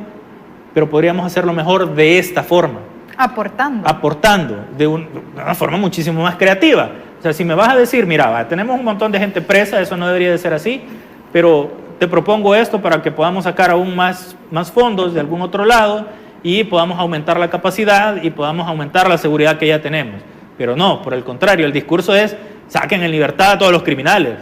pero podríamos hacerlo mejor de esta forma. Aportando de una forma muchísimo más creativa. O sea, si me vas a decir, mira, tenemos un montón de gente presa, eso no debería de ser así, pero te propongo esto para que podamos sacar aún más fondos de algún otro lado y podamos aumentar la capacidad y podamos aumentar la seguridad que ya tenemos. Pero no, por el contrario, el discurso es, saquen en libertad a todos los criminales.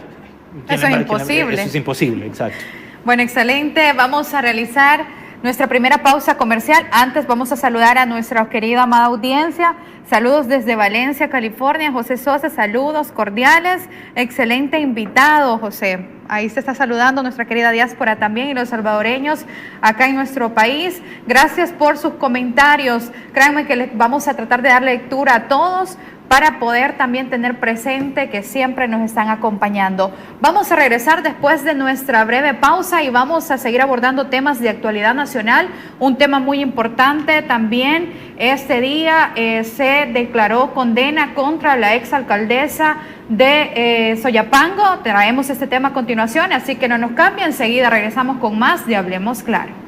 Eso es imposible. Eso es imposible, exacto. Bueno, excelente. Vamos a realizar nuestra primera pausa comercial. Antes vamos a saludar a nuestra querida amada audiencia. Saludos desde Valencia, California. José Sosa, saludos cordiales. Excelente invitado, José. Ahí se está saludando nuestra querida diáspora también y los salvadoreños acá en nuestro país. Gracias por sus comentarios. Créanme que les vamos a tratar de dar lectura a todos para poder también tener presente que siempre nos están acompañando. Vamos a regresar después de nuestra breve pausa y vamos a seguir abordando temas de actualidad nacional. Un tema muy importante también, este día se declaró condena contra la exalcaldesa de Soyapango. Traemos este tema a continuación, así que no nos cambien. Enseguida regresamos con más de Hablemos Claro.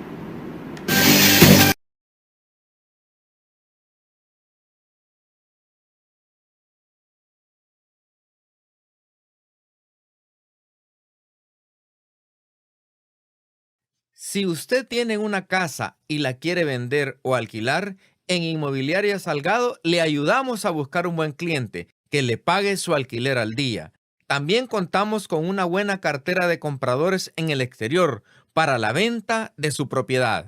Si usted tiene una casa y la quiere vender o alquilar, en Inmobiliaria Salgado le ayudamos a buscar un buen cliente que le pague su alquiler al día. También contamos con una buena cartera de compradores en el exterior para la venta de su propiedad.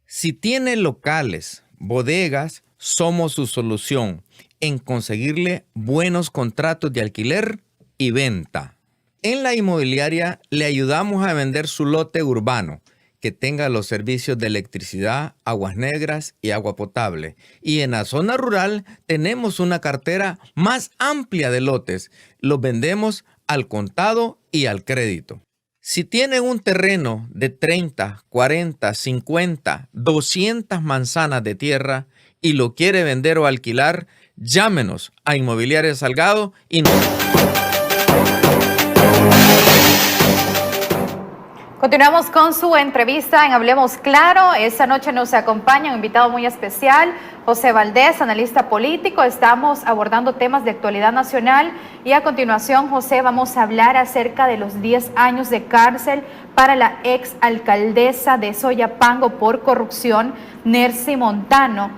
Si tiene locales, bodegas, somos su solución en conseguirle buenos contratos de alquiler y venta. En la inmobiliaria le ayudamos a vender su lote urbano, que tenga los servicios de electricidad, aguas negras y agua potable. Y en la zona rural tenemos una cartera más amplia de lotes. Los vendemos al contado y al crédito. Si tiene un terreno de 30, 40, 50, 200 manzanas de tierra y lo quiere vender o alquilar, llámenos a Inmobiliaria Salgado y nos... Continuamos con su entrevista en Hablemos Claro. Esta noche nos acompaña un invitado muy especial, José Valdés, analista político. Estamos abordando temas de actualidad nacional y a continuación, José, vamos a hablar acerca de los 10 años de cárcel para la ex alcaldesa de Soyapango por corrupción, Nercy Montano.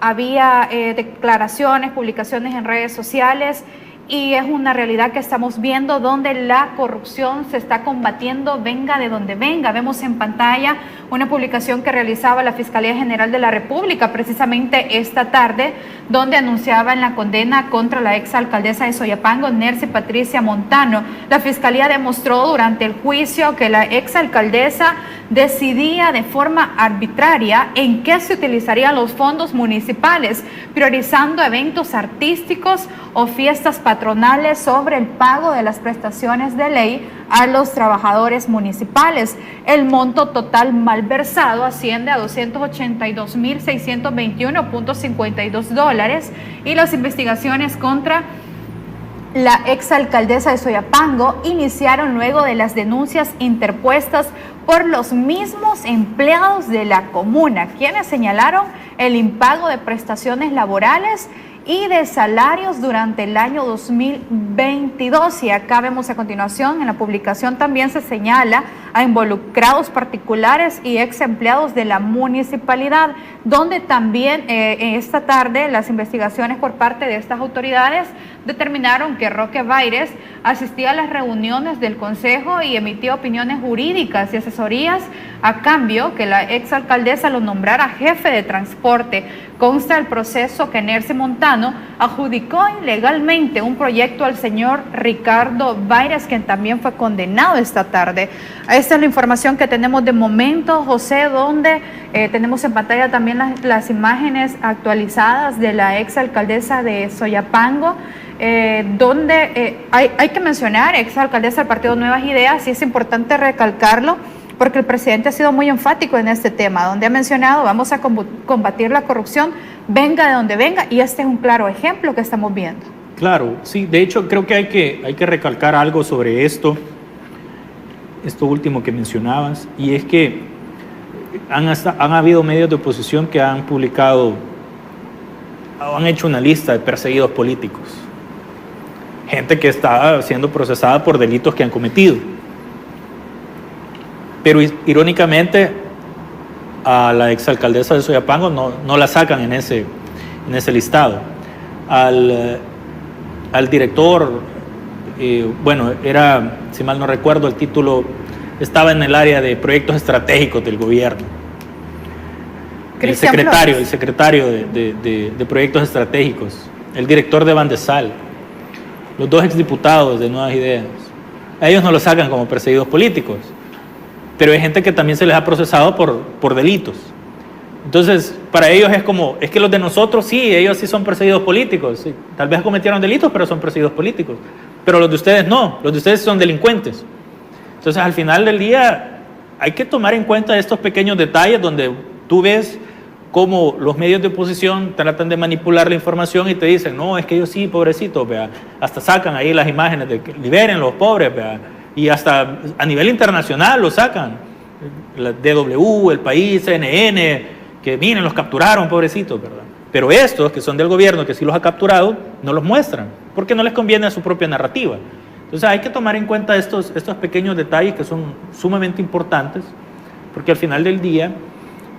Había declaraciones, publicaciones en redes sociales y es una realidad que estamos viendo donde la corrupción se está combatiendo, venga de donde venga. Vemos en pantalla una publicación que realizaba la Fiscalía General de la República precisamente esta tarde, donde anunciaban la condena contra la exalcaldesa de Soyapango, Nercy Patricia Montano. La Fiscalía demostró durante el juicio que la exalcaldesa decidía de forma arbitraria en qué se utilizarían los fondos municipales, priorizando eventos artísticos o fiestas patronales sobre el pago de las prestaciones de ley a los trabajadores municipales. El monto total malversado asciende a $282,621.52 y las investigaciones contra la exalcaldesa de Soyapango iniciaron luego de las denuncias interpuestas por los mismos empleados de la comuna, quienes señalaron el impago de prestaciones laborales y de salarios durante el año 2022. Y acá vemos a continuación, en la publicación también se señala a involucrados particulares y ex empleados de la municipalidad, donde también esta tarde las investigaciones por parte de estas autoridades determinaron que Roque Baires asistía a las reuniones del Consejo y emitió opiniones jurídicas y asesorías a cambio que la exalcaldesa lo nombrara jefe de transporte. Consta el proceso que Nercy Montano adjudicó ilegalmente un proyecto al señor Ricardo Baires, quien también fue condenado esta tarde. Esta es la información que tenemos de momento, José, donde tenemos en pantalla también las imágenes actualizadas de la exalcaldesa de Soyapango, donde hay que mencionar, exalcaldesa del Partido Nuevas Ideas, y es importante recalcarlo, porque el presidente ha sido muy enfático en este tema, donde ha mencionado vamos a combatir la corrupción, venga de donde venga, y este es un claro ejemplo que estamos viendo. Claro, sí, de hecho creo que hay que recalcar algo sobre esto último que mencionabas, y es que han habido medios de oposición que han publicado, han hecho una lista de perseguidos políticos, gente que está siendo procesada por delitos que han cometido. Pero irónicamente a la exalcaldesa de Soyapango no la sacan en ese listado. Al director, bueno, era, si mal no recuerdo, el título estaba en el área de proyectos estratégicos del gobierno. El secretario de proyectos estratégicos, el director de Bandesal, los dos exdiputados de Nuevas Ideas. A ellos no los sacan como perseguidos políticos, pero hay gente que también se les ha procesado por delitos. Entonces, para ellos es como, es que los de nosotros sí, ellos sí son perseguidos políticos, sí, tal vez cometieron delitos, pero son perseguidos políticos, pero los de ustedes no, los de ustedes son delincuentes. Entonces, al final del día, hay que tomar en cuenta estos pequeños detalles donde tú ves cómo los medios de oposición tratan de manipular la información y te dicen, no, es que ellos sí, pobrecitos, vea, hasta sacan ahí las imágenes de que liberen los pobres, vea, y hasta a nivel internacional lo sacan, la DW, El País, CNN, que miren, los capturaron, pobrecitos, ¿verdad? Pero estos, que son del gobierno, que sí los ha capturado, no los muestran, porque no les conviene a su propia narrativa. Entonces hay que tomar en cuenta estos pequeños detalles que son sumamente importantes, porque al final del día,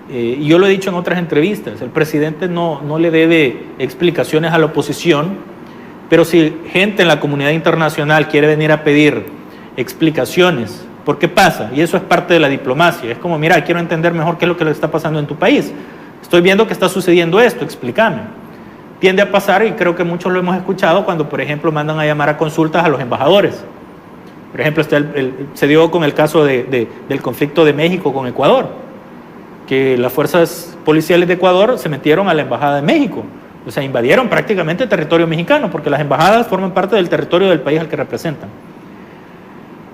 y yo lo he dicho en otras entrevistas, el presidente no le debe explicaciones a la oposición Pero si gente en la comunidad internacional quiere venir a pedir explicaciones, ¿por qué pasa? Y eso es parte de la diplomacia. Es como, mira, quiero entender mejor qué es lo que le está pasando en tu país. Estoy viendo que está sucediendo esto, explícame. Tiende a pasar, y creo que muchos lo hemos escuchado, cuando, por ejemplo, mandan a llamar a consultas a los embajadores. Por ejemplo, se dio con el caso del conflicto de México con Ecuador, que las fuerzas policiales de Ecuador se metieron a la embajada de México. O sea, invadieron prácticamente el territorio mexicano, porque las embajadas forman parte del territorio del país al que representan.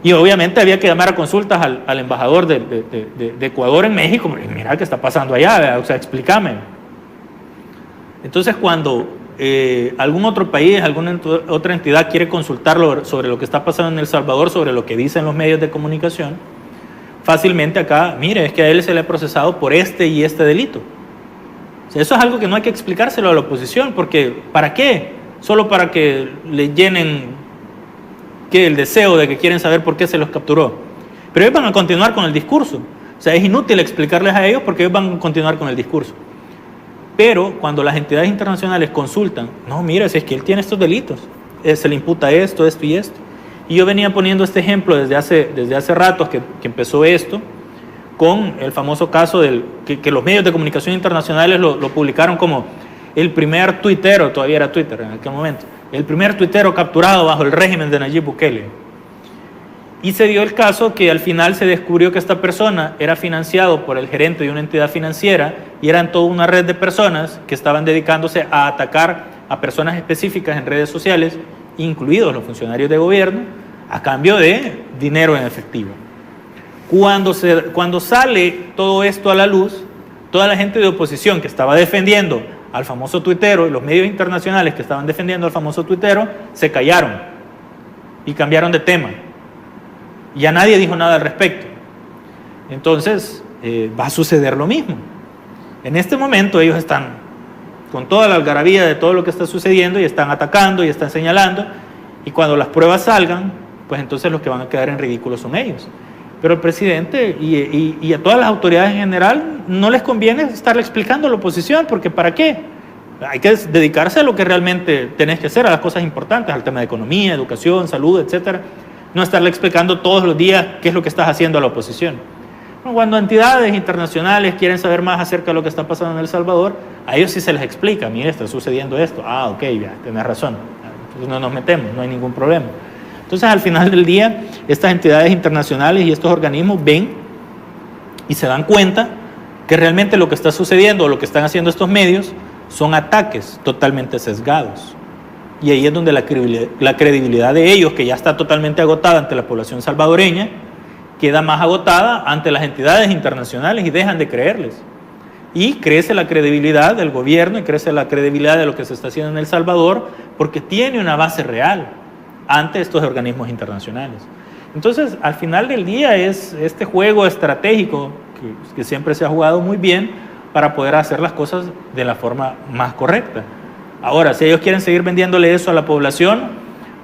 Y obviamente había que llamar a consultas al embajador de Ecuador en México. Mira qué está pasando allá, o sea, explícame. Entonces, cuando algún otro país, alguna otra entidad quiere consultarlo sobre lo que está pasando en El Salvador, sobre lo que dicen los medios de comunicación, fácilmente acá, mire, es que a él se le ha procesado por este y este delito. O sea, eso es algo que no hay que explicárselo a la oposición, porque ¿para qué? Solo para que le llenen el deseo de que quieren saber por qué se los capturó. Pero ellos van a continuar con el discurso. O sea, es inútil explicarles a ellos porque ellos van a continuar con el discurso. Pero cuando las entidades internacionales consultan, no, mira, si es que él tiene estos delitos, se le imputa esto, esto y esto. Y yo venía poniendo este ejemplo desde hace rato que empezó esto, con el famoso caso que los medios de comunicación internacionales lo publicaron como el primer tuitero, todavía era Twitter en aquel momento, el primer tuitero capturado bajo el régimen de Nayib Bukele. Y se dio el caso que al final se descubrió que esta persona era financiado por el gerente de una entidad financiera y eran toda una red de personas que estaban dedicándose a atacar a personas específicas en redes sociales, incluidos los funcionarios de gobierno, a cambio de dinero en efectivo. Cuando sale todo esto a la luz, toda la gente de oposición que estaba defendiendo al famoso tuitero y los medios internacionales que estaban defendiendo al famoso tuitero se callaron y cambiaron de tema. Y ya nadie dijo nada al respecto. Entonces, va a suceder lo mismo. En este momento ellos están con toda la algarabía de todo lo que está sucediendo y están atacando y están señalando, y cuando las pruebas salgan, pues entonces los que van a quedar en ridículo son ellos. Pero el presidente y a todas las autoridades en general no les conviene estarle explicando a la oposición, porque ¿para qué? Hay que dedicarse a lo que realmente tenés que hacer, a las cosas importantes, al tema de economía, educación, salud, etcétera. No estarle explicando todos los días qué es lo que estás haciendo a la oposición. Cuando entidades internacionales quieren saber más acerca de lo que está pasando en El Salvador, a ellos sí se les explica, mire, está sucediendo esto. Ah, ok, ya, tenés razón. Entonces no nos metemos, no hay ningún problema. Entonces, al final del día, estas entidades internacionales y estos organismos ven y se dan cuenta que realmente lo que está sucediendo o lo que están haciendo estos medios son ataques totalmente sesgados. Y ahí es donde la credibilidad de ellos, que ya está totalmente agotada ante la población salvadoreña, queda más agotada ante las entidades internacionales y dejan de creerles. Y crece la credibilidad del gobierno y crece la credibilidad de lo que se está haciendo en El Salvador, porque tiene una base real ante estos organismos internacionales. Entonces, al final del día es este juego estratégico que siempre se ha jugado muy bien para poder hacer las cosas de la forma más correcta. Ahora, si ellos quieren seguir vendiéndole eso a la población,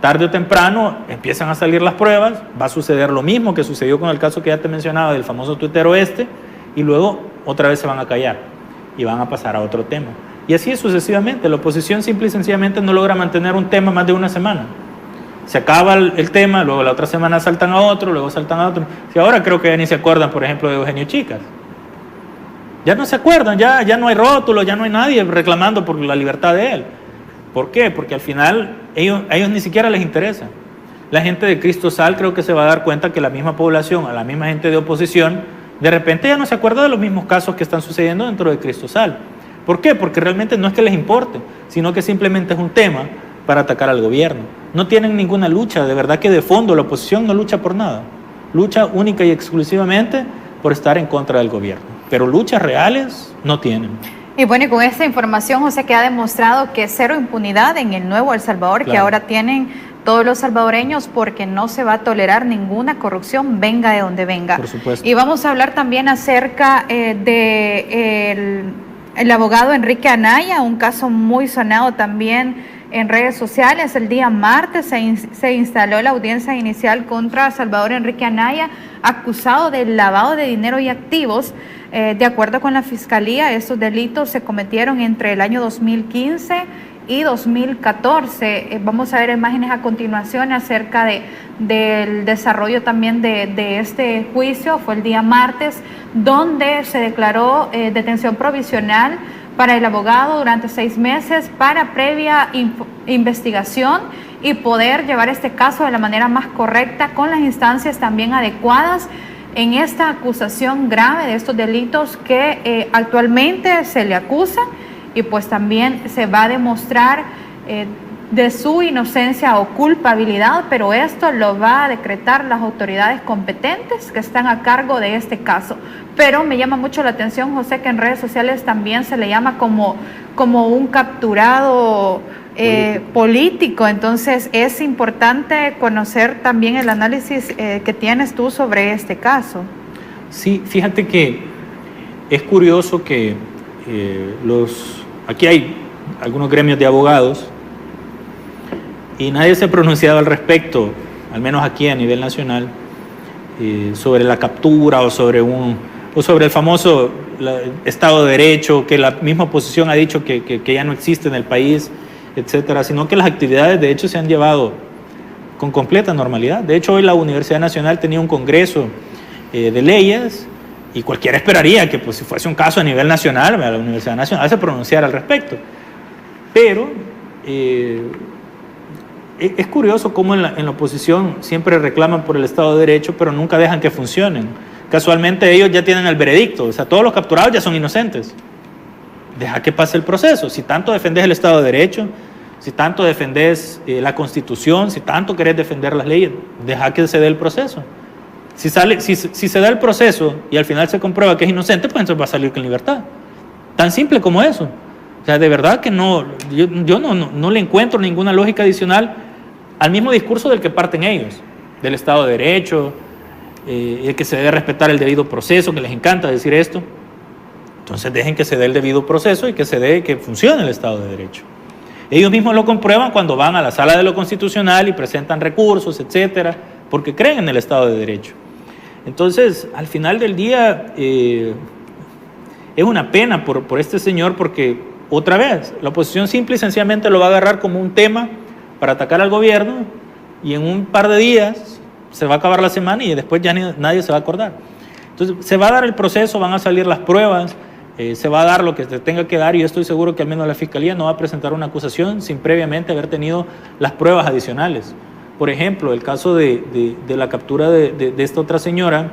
tarde o temprano empiezan a salir las pruebas, va a suceder lo mismo que sucedió con el caso que ya te mencionaba del famoso tuitero y luego otra vez se van a callar y van a pasar a otro tema. Y así sucesivamente. La oposición simple y sencillamente no logra mantener un tema más de una semana. Se acaba el tema, luego la otra semana saltan a otro, luego saltan a otro. Si ahora creo que ya ni se acuerdan, por ejemplo, de Eugenio Chicas. Ya no se acuerdan, ya no hay rótulo, ya no hay nadie reclamando por la libertad de él. ¿Por qué? Porque al final a ellos ni siquiera les interesa. La gente de Cristo Sal creo que se va a dar cuenta que la misma población, a la misma gente de oposición, de repente ya no se acuerda de los mismos casos que están sucediendo dentro de Cristo Sal. ¿Por qué? Porque realmente no es que les importe, sino que simplemente es un tema para atacar al gobierno. No tienen ninguna lucha, de verdad que de fondo la oposición no lucha por nada. Lucha única y exclusivamente por estar en contra del gobierno. Pero luchas reales no tienen. Y bueno, y con esta información, José, que ha demostrado que cero impunidad en el nuevo El Salvador, claro, que ahora tienen todos los salvadoreños, porque no se va a tolerar ninguna corrupción, venga de donde venga. Por supuesto. Y vamos a hablar también acerca de el abogado Enrique Anaya, un caso muy sonado también en redes sociales. El día martes se instaló la audiencia inicial contra Salvador Enrique Anaya, acusado de lavado de dinero y activos. De acuerdo con la Fiscalía, estos delitos se cometieron entre el año 2015 y 2014. Vamos a ver imágenes a continuación acerca del desarrollo también de este juicio. Fue el día martes, donde se declaró detención provisional para el abogado durante 6 meses para previa investigación y poder llevar este caso de la manera más correcta, con las instancias también adecuadas en esta acusación grave de estos delitos que actualmente se le acusa, y pues también se va a demostrar de su inocencia o culpabilidad, pero esto lo va a decretar las autoridades competentes que están a cargo de este caso. Pero me llama mucho la atención, José, que en redes sociales también se le llama como un capturado político. Entonces es importante conocer también el análisis que tienes tú sobre este caso. Sí, fíjate que es curioso que aquí hay algunos gremios de abogados y nadie se ha pronunciado al respecto, al menos aquí a nivel nacional, sobre la captura o sobre el famoso Estado de Derecho, que la misma oposición ha dicho que ya no existe en el país, etcétera, sino que las actividades de hecho se han llevado con completa normalidad. De hecho, hoy la Universidad Nacional tenía un congreso de leyes y cualquiera esperaría que, pues, si fuese un caso a nivel nacional, la Universidad Nacional se pronunciara al respecto. Pero es curioso cómo en la oposición siempre reclaman por el Estado de Derecho, pero nunca dejan que funcionen. Casualmente ellos ya tienen el veredicto, o sea, todos los capturados ya son inocentes. Deja que pase el proceso. Si tanto defendés el Estado de Derecho, si tanto defendés la Constitución, si tanto querés defender las leyes, deja que se dé el proceso. Si se da el proceso y al final se comprueba que es inocente, pues entonces va a salir con libertad. Tan simple como eso. O sea, de verdad que yo no le encuentro ninguna lógica adicional al mismo discurso del que parten ellos, del Estado de Derecho, el que se debe respetar el debido proceso, que les encanta decir esto. Entonces dejen que se dé el debido proceso y que funcione el Estado de Derecho. Ellos mismos lo comprueban cuando van a la sala de lo constitucional y presentan recursos, etcétera, porque creen en el Estado de Derecho. Entonces, al final del día, es una pena por este señor, porque otra vez, la oposición simple y sencillamente lo va a agarrar como un tema para atacar al gobierno, y en un par de días se va a acabar la semana y después ya nadie se va a acordar. Entonces, se va a dar el proceso, van a salir las pruebas, se va a dar lo que se tenga que dar, y yo estoy seguro que al menos la Fiscalía no va a presentar una acusación sin previamente haber tenido las pruebas adicionales. Por ejemplo, el caso de la captura de esta otra señora,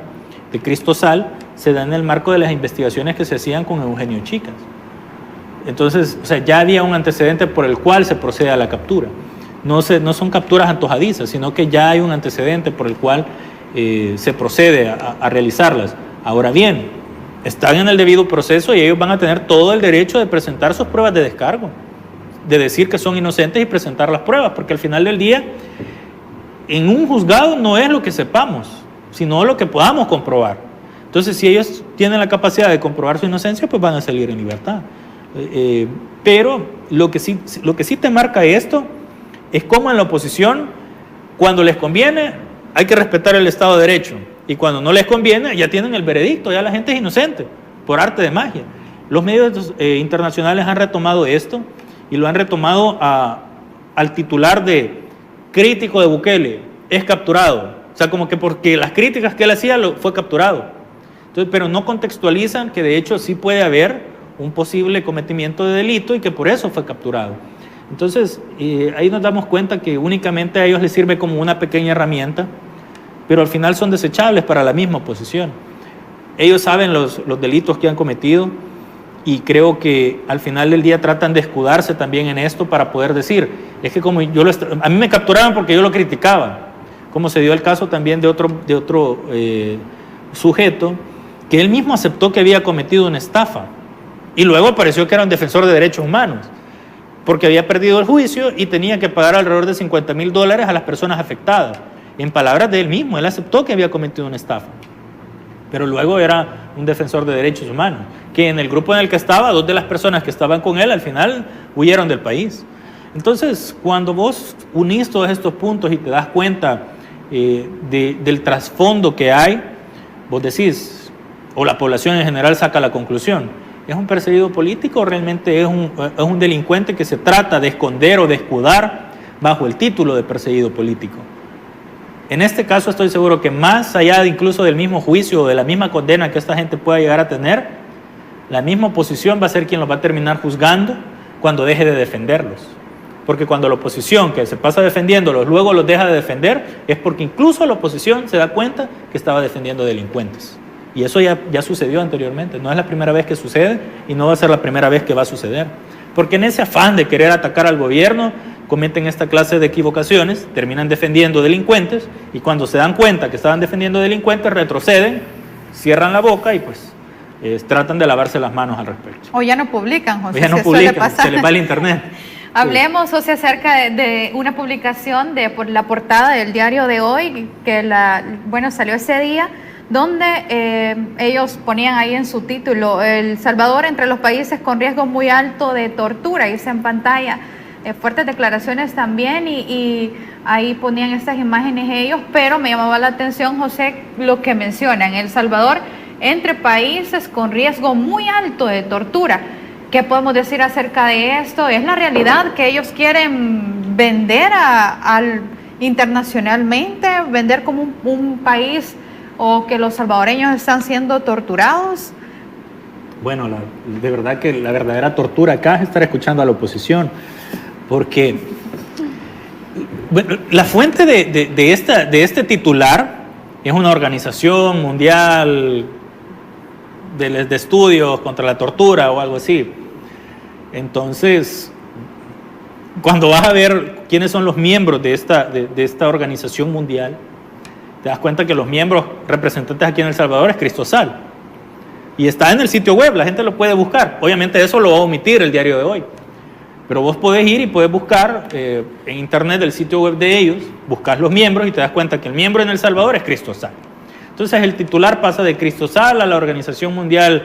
de Cristosal, se da en el marco de las investigaciones que se hacían con Eugenio Chicas. Entonces, o sea, ya había un antecedente por el cual se procede a la captura. No son capturas antojadizas, sino que ya hay un antecedente por el cual se procede a realizarlas. Ahora bien, están en el debido proceso y ellos van a tener todo el derecho de presentar sus pruebas de descargo, de decir que son inocentes y presentar las pruebas, porque al final del día, en un juzgado no es lo que sepamos, sino lo que podamos comprobar. Entonces, si ellos tienen la capacidad de comprobar su inocencia, pues van a salir en libertad. Pero lo que sí te marca esto es cómo en la oposición, cuando les conviene, hay que respetar el Estado de Derecho, y cuando no les conviene, ya tienen el veredicto, ya la gente es inocente, por arte de magia. Los medios internacionales han retomado esto, y lo han retomado al titular de crítico de Bukele, es capturado. O sea, como que porque las críticas que él hacía fue capturado. Entonces, pero no contextualizan que de hecho sí puede haber un posible cometimiento de delito y que por eso fue capturado. Entonces, ahí nos damos cuenta que únicamente a ellos les sirve como una pequeña herramienta, pero al final son desechables para la misma oposición. Ellos saben los delitos que han cometido, y creo que al final del día tratan de escudarse también en esto para poder decir, es que como a mí me capturaron porque yo lo criticaba, como se dio el caso también de otro sujeto, que él mismo aceptó que había cometido una estafa, y luego apareció que era un defensor de derechos humanos, porque había perdido el juicio y tenía que pagar alrededor de $50,000 a las personas afectadas. En palabras de él mismo, él aceptó que había cometido una estafa, pero luego era un defensor de derechos humanos, que en el grupo en el que estaba, 2 de las personas que estaban con él al final huyeron del país. Entonces, cuando vos unís todos estos puntos y te das cuenta del trasfondo que hay, vos decís, o la población en general saca la conclusión, ¿Es un perseguido político o realmente es un delincuente que se trata de esconder o de escudar bajo el título de perseguido político? En este caso estoy seguro que más allá de incluso del mismo juicio o de la misma condena que esta gente pueda llegar a tener, la misma oposición va a ser quien los va a terminar juzgando cuando deje de defenderlos. Porque cuando la oposición que se pasa defendiéndolos luego los deja de defender, es porque incluso la oposición se da cuenta que estaba defendiendo delincuentes. Y eso ya sucedió anteriormente, no es la primera vez que sucede y no va a ser la primera vez que va a suceder. Porque en ese afán de querer atacar al gobierno, cometen esta clase de equivocaciones, terminan defendiendo delincuentes y cuando se dan cuenta que estaban defendiendo delincuentes, retroceden, cierran la boca y pues tratan de lavarse las manos al respecto. O ya no publican, José. O ya no publican, se les va el internet. Hablemos, José, acerca de una publicación de por la portada del diario de hoy, que salió ese día, donde ellos ponían ahí en su título, El Salvador entre los países con riesgo muy alto de tortura, dice en pantalla, fuertes declaraciones también, y ahí ponían estas imágenes ellos, pero me llamaba la atención, José, lo que mencionan, El Salvador entre países con riesgo muy alto de tortura. ¿Qué podemos decir acerca de esto? ¿Es la realidad que ellos quieren vender internacionalmente, vender como un país, o que los salvadoreños están siendo torturados? Bueno, de verdad que la verdadera tortura acá es estar escuchando a la oposición, porque bueno, la fuente de este titular es una organización mundial de estudios contra la tortura o algo así. Entonces, cuando vas a ver quiénes son los miembros de esta organización mundial, te das cuenta que los miembros representantes aquí en El Salvador es Cristosal. Y está en el sitio web, la gente lo puede buscar. Obviamente eso lo va a omitir el diario de hoy. Pero vos podés ir y podés buscar en internet el sitio web de ellos, buscas los miembros y te das cuenta que el miembro en El Salvador es Cristosal. Entonces el titular pasa de Cristosal a la Organización Mundial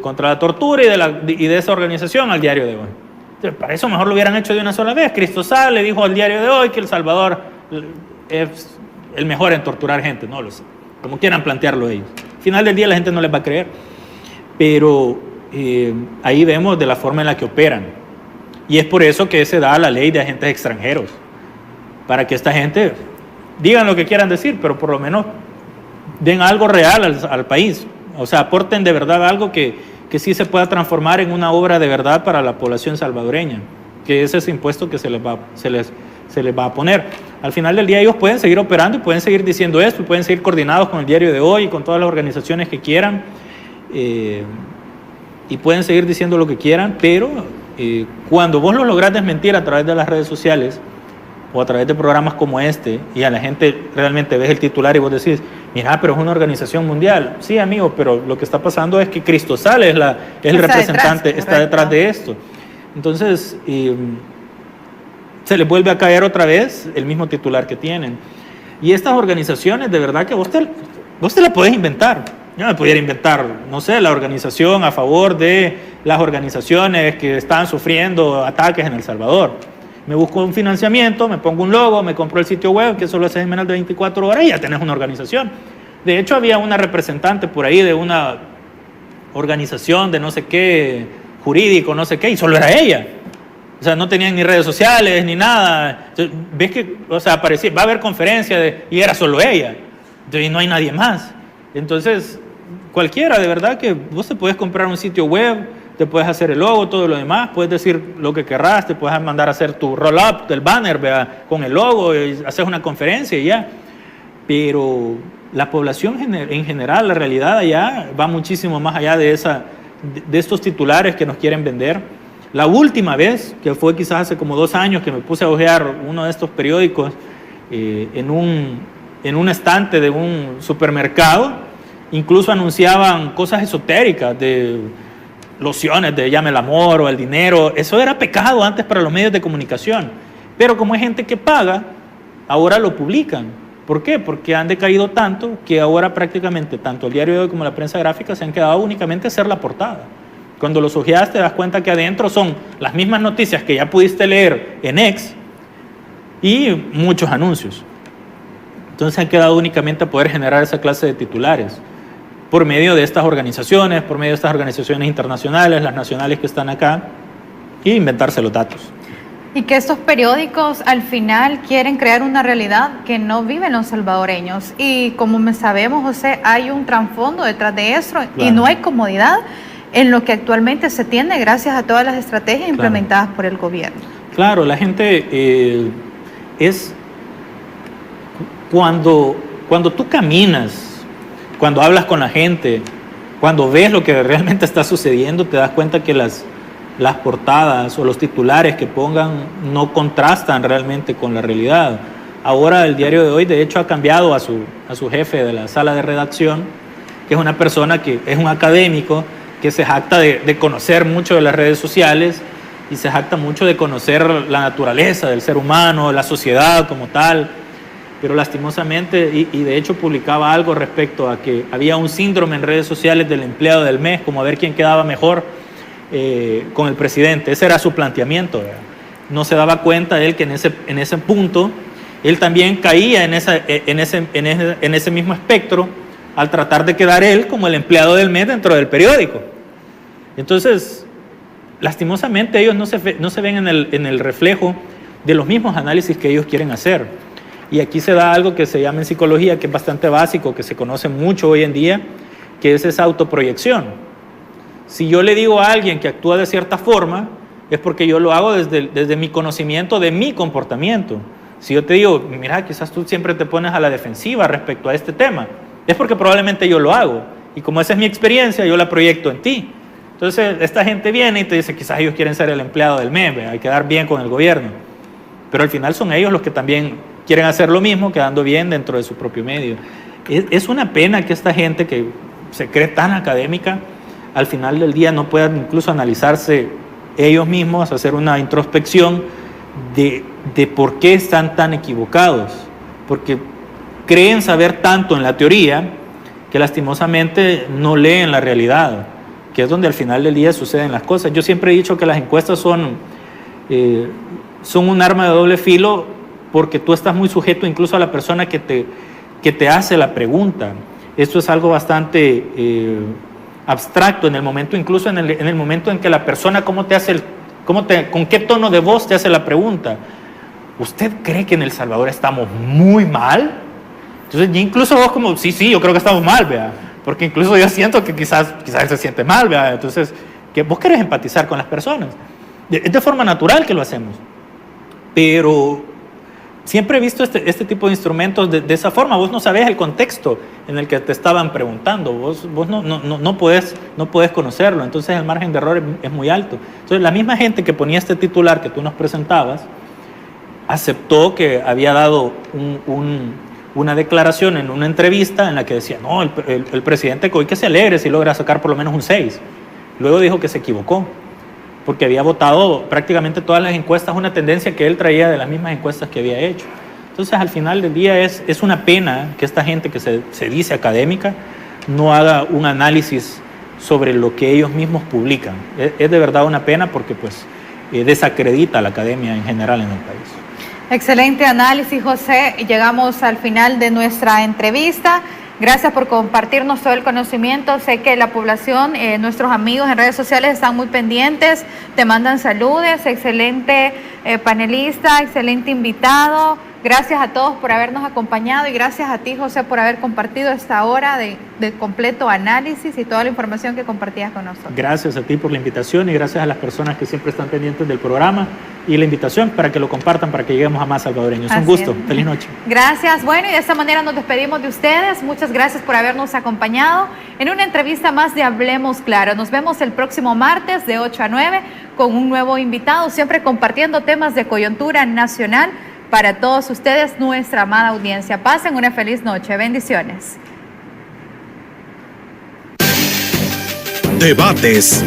contra la Tortura y de esa organización al diario de hoy. Entonces, para eso mejor lo hubieran hecho de una sola vez. Cristosal le dijo al diario de hoy que El Salvador es el mejor en torturar gente, no lo sé, como quieran plantearlo ellos. Al final del día la gente no les va a creer, pero ahí vemos de la forma en la que operan, y es por eso que se da la ley de agentes extranjeros, para que esta gente digan lo que quieran decir, pero por lo menos den algo real al país, o sea, aporten de verdad algo que sí se pueda transformar en una obra de verdad para la población salvadoreña, que es ese impuesto que se les va a poner. Al final del día ellos pueden seguir operando y pueden seguir diciendo esto, y pueden seguir coordinados con el diario de hoy y con todas las organizaciones que quieran, y pueden seguir diciendo lo que quieran, pero cuando vos lo lográs desmentir a través de las redes sociales o a través de programas como este, y a la gente realmente ves el titular y vos decís, mira, pero es una organización mundial. Sí, amigo, pero lo que está pasando es que Cristosal es el representante, está detrás de esto. Entonces, se les vuelve a caer otra vez el mismo titular que tienen. Y estas organizaciones, de verdad que vos te la podés inventar. Yo me pudiera inventar, no sé, la organización a favor de las organizaciones que están sufriendo ataques en El Salvador. Me busco un financiamiento, me pongo un logo, me compro el sitio web, que eso lo haces en menos de 24 horas y ya tenés una organización. De hecho, había una representante por ahí de una organización de no sé qué, jurídico, no sé qué, y solo era ella. O sea, no tenían ni redes sociales ni nada. Entonces, ves que, o sea, aparecía, va a haber conferencias y era solo ella. Entonces, y no hay nadie más. Entonces, cualquiera, de verdad que vos te puedes comprar un sitio web, te puedes hacer el logo, todo lo demás, puedes decir lo que querrás, te puedes mandar a hacer tu roll-up del banner, ¿verdad?, con el logo, y haces una conferencia y ya. Pero la población en general, la realidad allá va muchísimo más allá de estos titulares que nos quieren vender. La última vez, que fue quizás hace como 2 años, que me puse a hojear uno de estos periódicos en un estante de un supermercado, incluso anunciaban cosas esotéricas de lociones de llame el amor o el dinero. Eso era pecado antes para los medios de comunicación, pero como hay gente que paga, ahora lo publican. ¿Por qué? Porque han decaído tanto que ahora prácticamente tanto el diario de hoy como la prensa gráfica se han quedado únicamente a hacer la portada. Cuando los hojeas te das cuenta que adentro son las mismas noticias que ya pudiste leer en X y muchos anuncios. Entonces han quedado únicamente a poder generar esa clase de titulares. por medio de estas organizaciones, por medio de estas organizaciones internacionales, las nacionales que están acá, e inventarse los datos. Y que estos periódicos al final quieren crear una realidad que no viven los salvadoreños. Y como sabemos, José, hay un trasfondo detrás de eso, claro, y no hay comodidad en lo que actualmente se tiene gracias a todas las estrategias implementadas por el gobierno. Claro, la gente es... Cuando tú caminas, cuando hablas con la gente, cuando ves lo que realmente está sucediendo, te das cuenta que las portadas o los titulares que pongan no contrastan realmente con la realidad. Ahora el diario de hoy, de hecho, ha cambiado a su jefe de la sala de redacción, que es una persona que es un académico, que se jacta de conocer mucho de las redes sociales y se jacta mucho de conocer la naturaleza del ser humano, la sociedad como tal, pero lastimosamente, y de hecho publicaba algo respecto a que había un síndrome en redes sociales del empleado del mes, como a ver quién quedaba mejor con el presidente. Ese era su planteamiento, ¿verdad? No se daba cuenta él que en ese punto él también caía en ese mismo espectro al tratar de quedar él como el empleado del mes dentro del periódico. Entonces, lastimosamente ellos no se ven en el reflejo de los mismos análisis que ellos quieren hacer. Y aquí se da algo que se llama en psicología, que es bastante básico, que se conoce mucho hoy en día, que es esa autoproyección. Si yo le digo a alguien que actúa de cierta forma, es porque yo lo hago desde mi conocimiento de mi comportamiento. Si yo te digo, mira, quizás tú siempre te pones a la defensiva respecto a este tema, es porque probablemente yo lo hago. Y como esa es mi experiencia, yo la proyecto en ti. Entonces, esta gente viene y te dice, quizás ellos quieren ser el empleado del mes, hay que quedar bien con el gobierno. Pero al final son ellos los que también quieren hacer lo mismo, quedando bien dentro de su propio medio. Es una pena que esta gente que se cree tan académica, al final del día no puedan incluso analizarse ellos mismos, hacer una introspección de por qué están tan equivocados. Porque creen saber tanto en la teoría que lastimosamente no leen la realidad, que es donde al final del día suceden las cosas. Yo siempre he dicho que las encuestas son un arma de doble filo, porque tú estás muy sujeto incluso a la persona que te hace la pregunta. Esto es algo bastante abstracto en el momento, incluso en el momento en que la persona con qué tono de voz te hace la pregunta. ¿Usted cree que en El Salvador estamos muy mal? Entonces, incluso vos como, sí, yo creo que estamos mal, ¿vea? Porque incluso yo siento que quizás él se siente mal, ¿vea? Entonces, que vos querés empatizar con las personas. Es de forma natural que lo hacemos. Pero siempre he visto este tipo de instrumentos de esa forma. Vos no sabés el contexto en el que te estaban preguntando. Vos no podés conocerlo. Entonces el margen de error es muy alto. Entonces la misma gente que ponía este titular que tú nos presentabas aceptó que había dado una declaración en una entrevista en la que decía, no, el presidente hoy que se alegre si logra sacar por lo menos un 6. Luego dijo que se equivocó, porque había votado prácticamente todas las encuestas, una tendencia que él traía de las mismas encuestas que había hecho. Entonces, al final del día es una pena que esta gente que se dice académica no haga un análisis sobre lo que ellos mismos publican. Es de verdad una pena porque pues desacredita a la academia en general en el país. Excelente análisis, José. Llegamos al final de nuestra entrevista. Gracias por compartirnos todo el conocimiento. Sé que la población, nuestros amigos en redes sociales están muy pendientes, te mandan saludos. Excelente panelista, excelente invitado. Gracias a todos por habernos acompañado y gracias a ti, José, por haber compartido esta hora de completo análisis y toda la información que compartías con nosotros. Gracias a ti por la invitación y gracias a las personas que siempre están pendientes del programa y la invitación para que lo compartan, para que lleguemos a más salvadoreños. Un gusto. Feliz noche. Gracias. Bueno, y de esta manera nos despedimos de ustedes. Muchas gracias por habernos acompañado en una entrevista más de Hablemos Claro. Nos vemos el próximo martes de 8 a 9 con un nuevo invitado, siempre compartiendo temas de coyuntura nacional para todos ustedes, nuestra amada audiencia. Pasen una feliz noche. Bendiciones. Debates.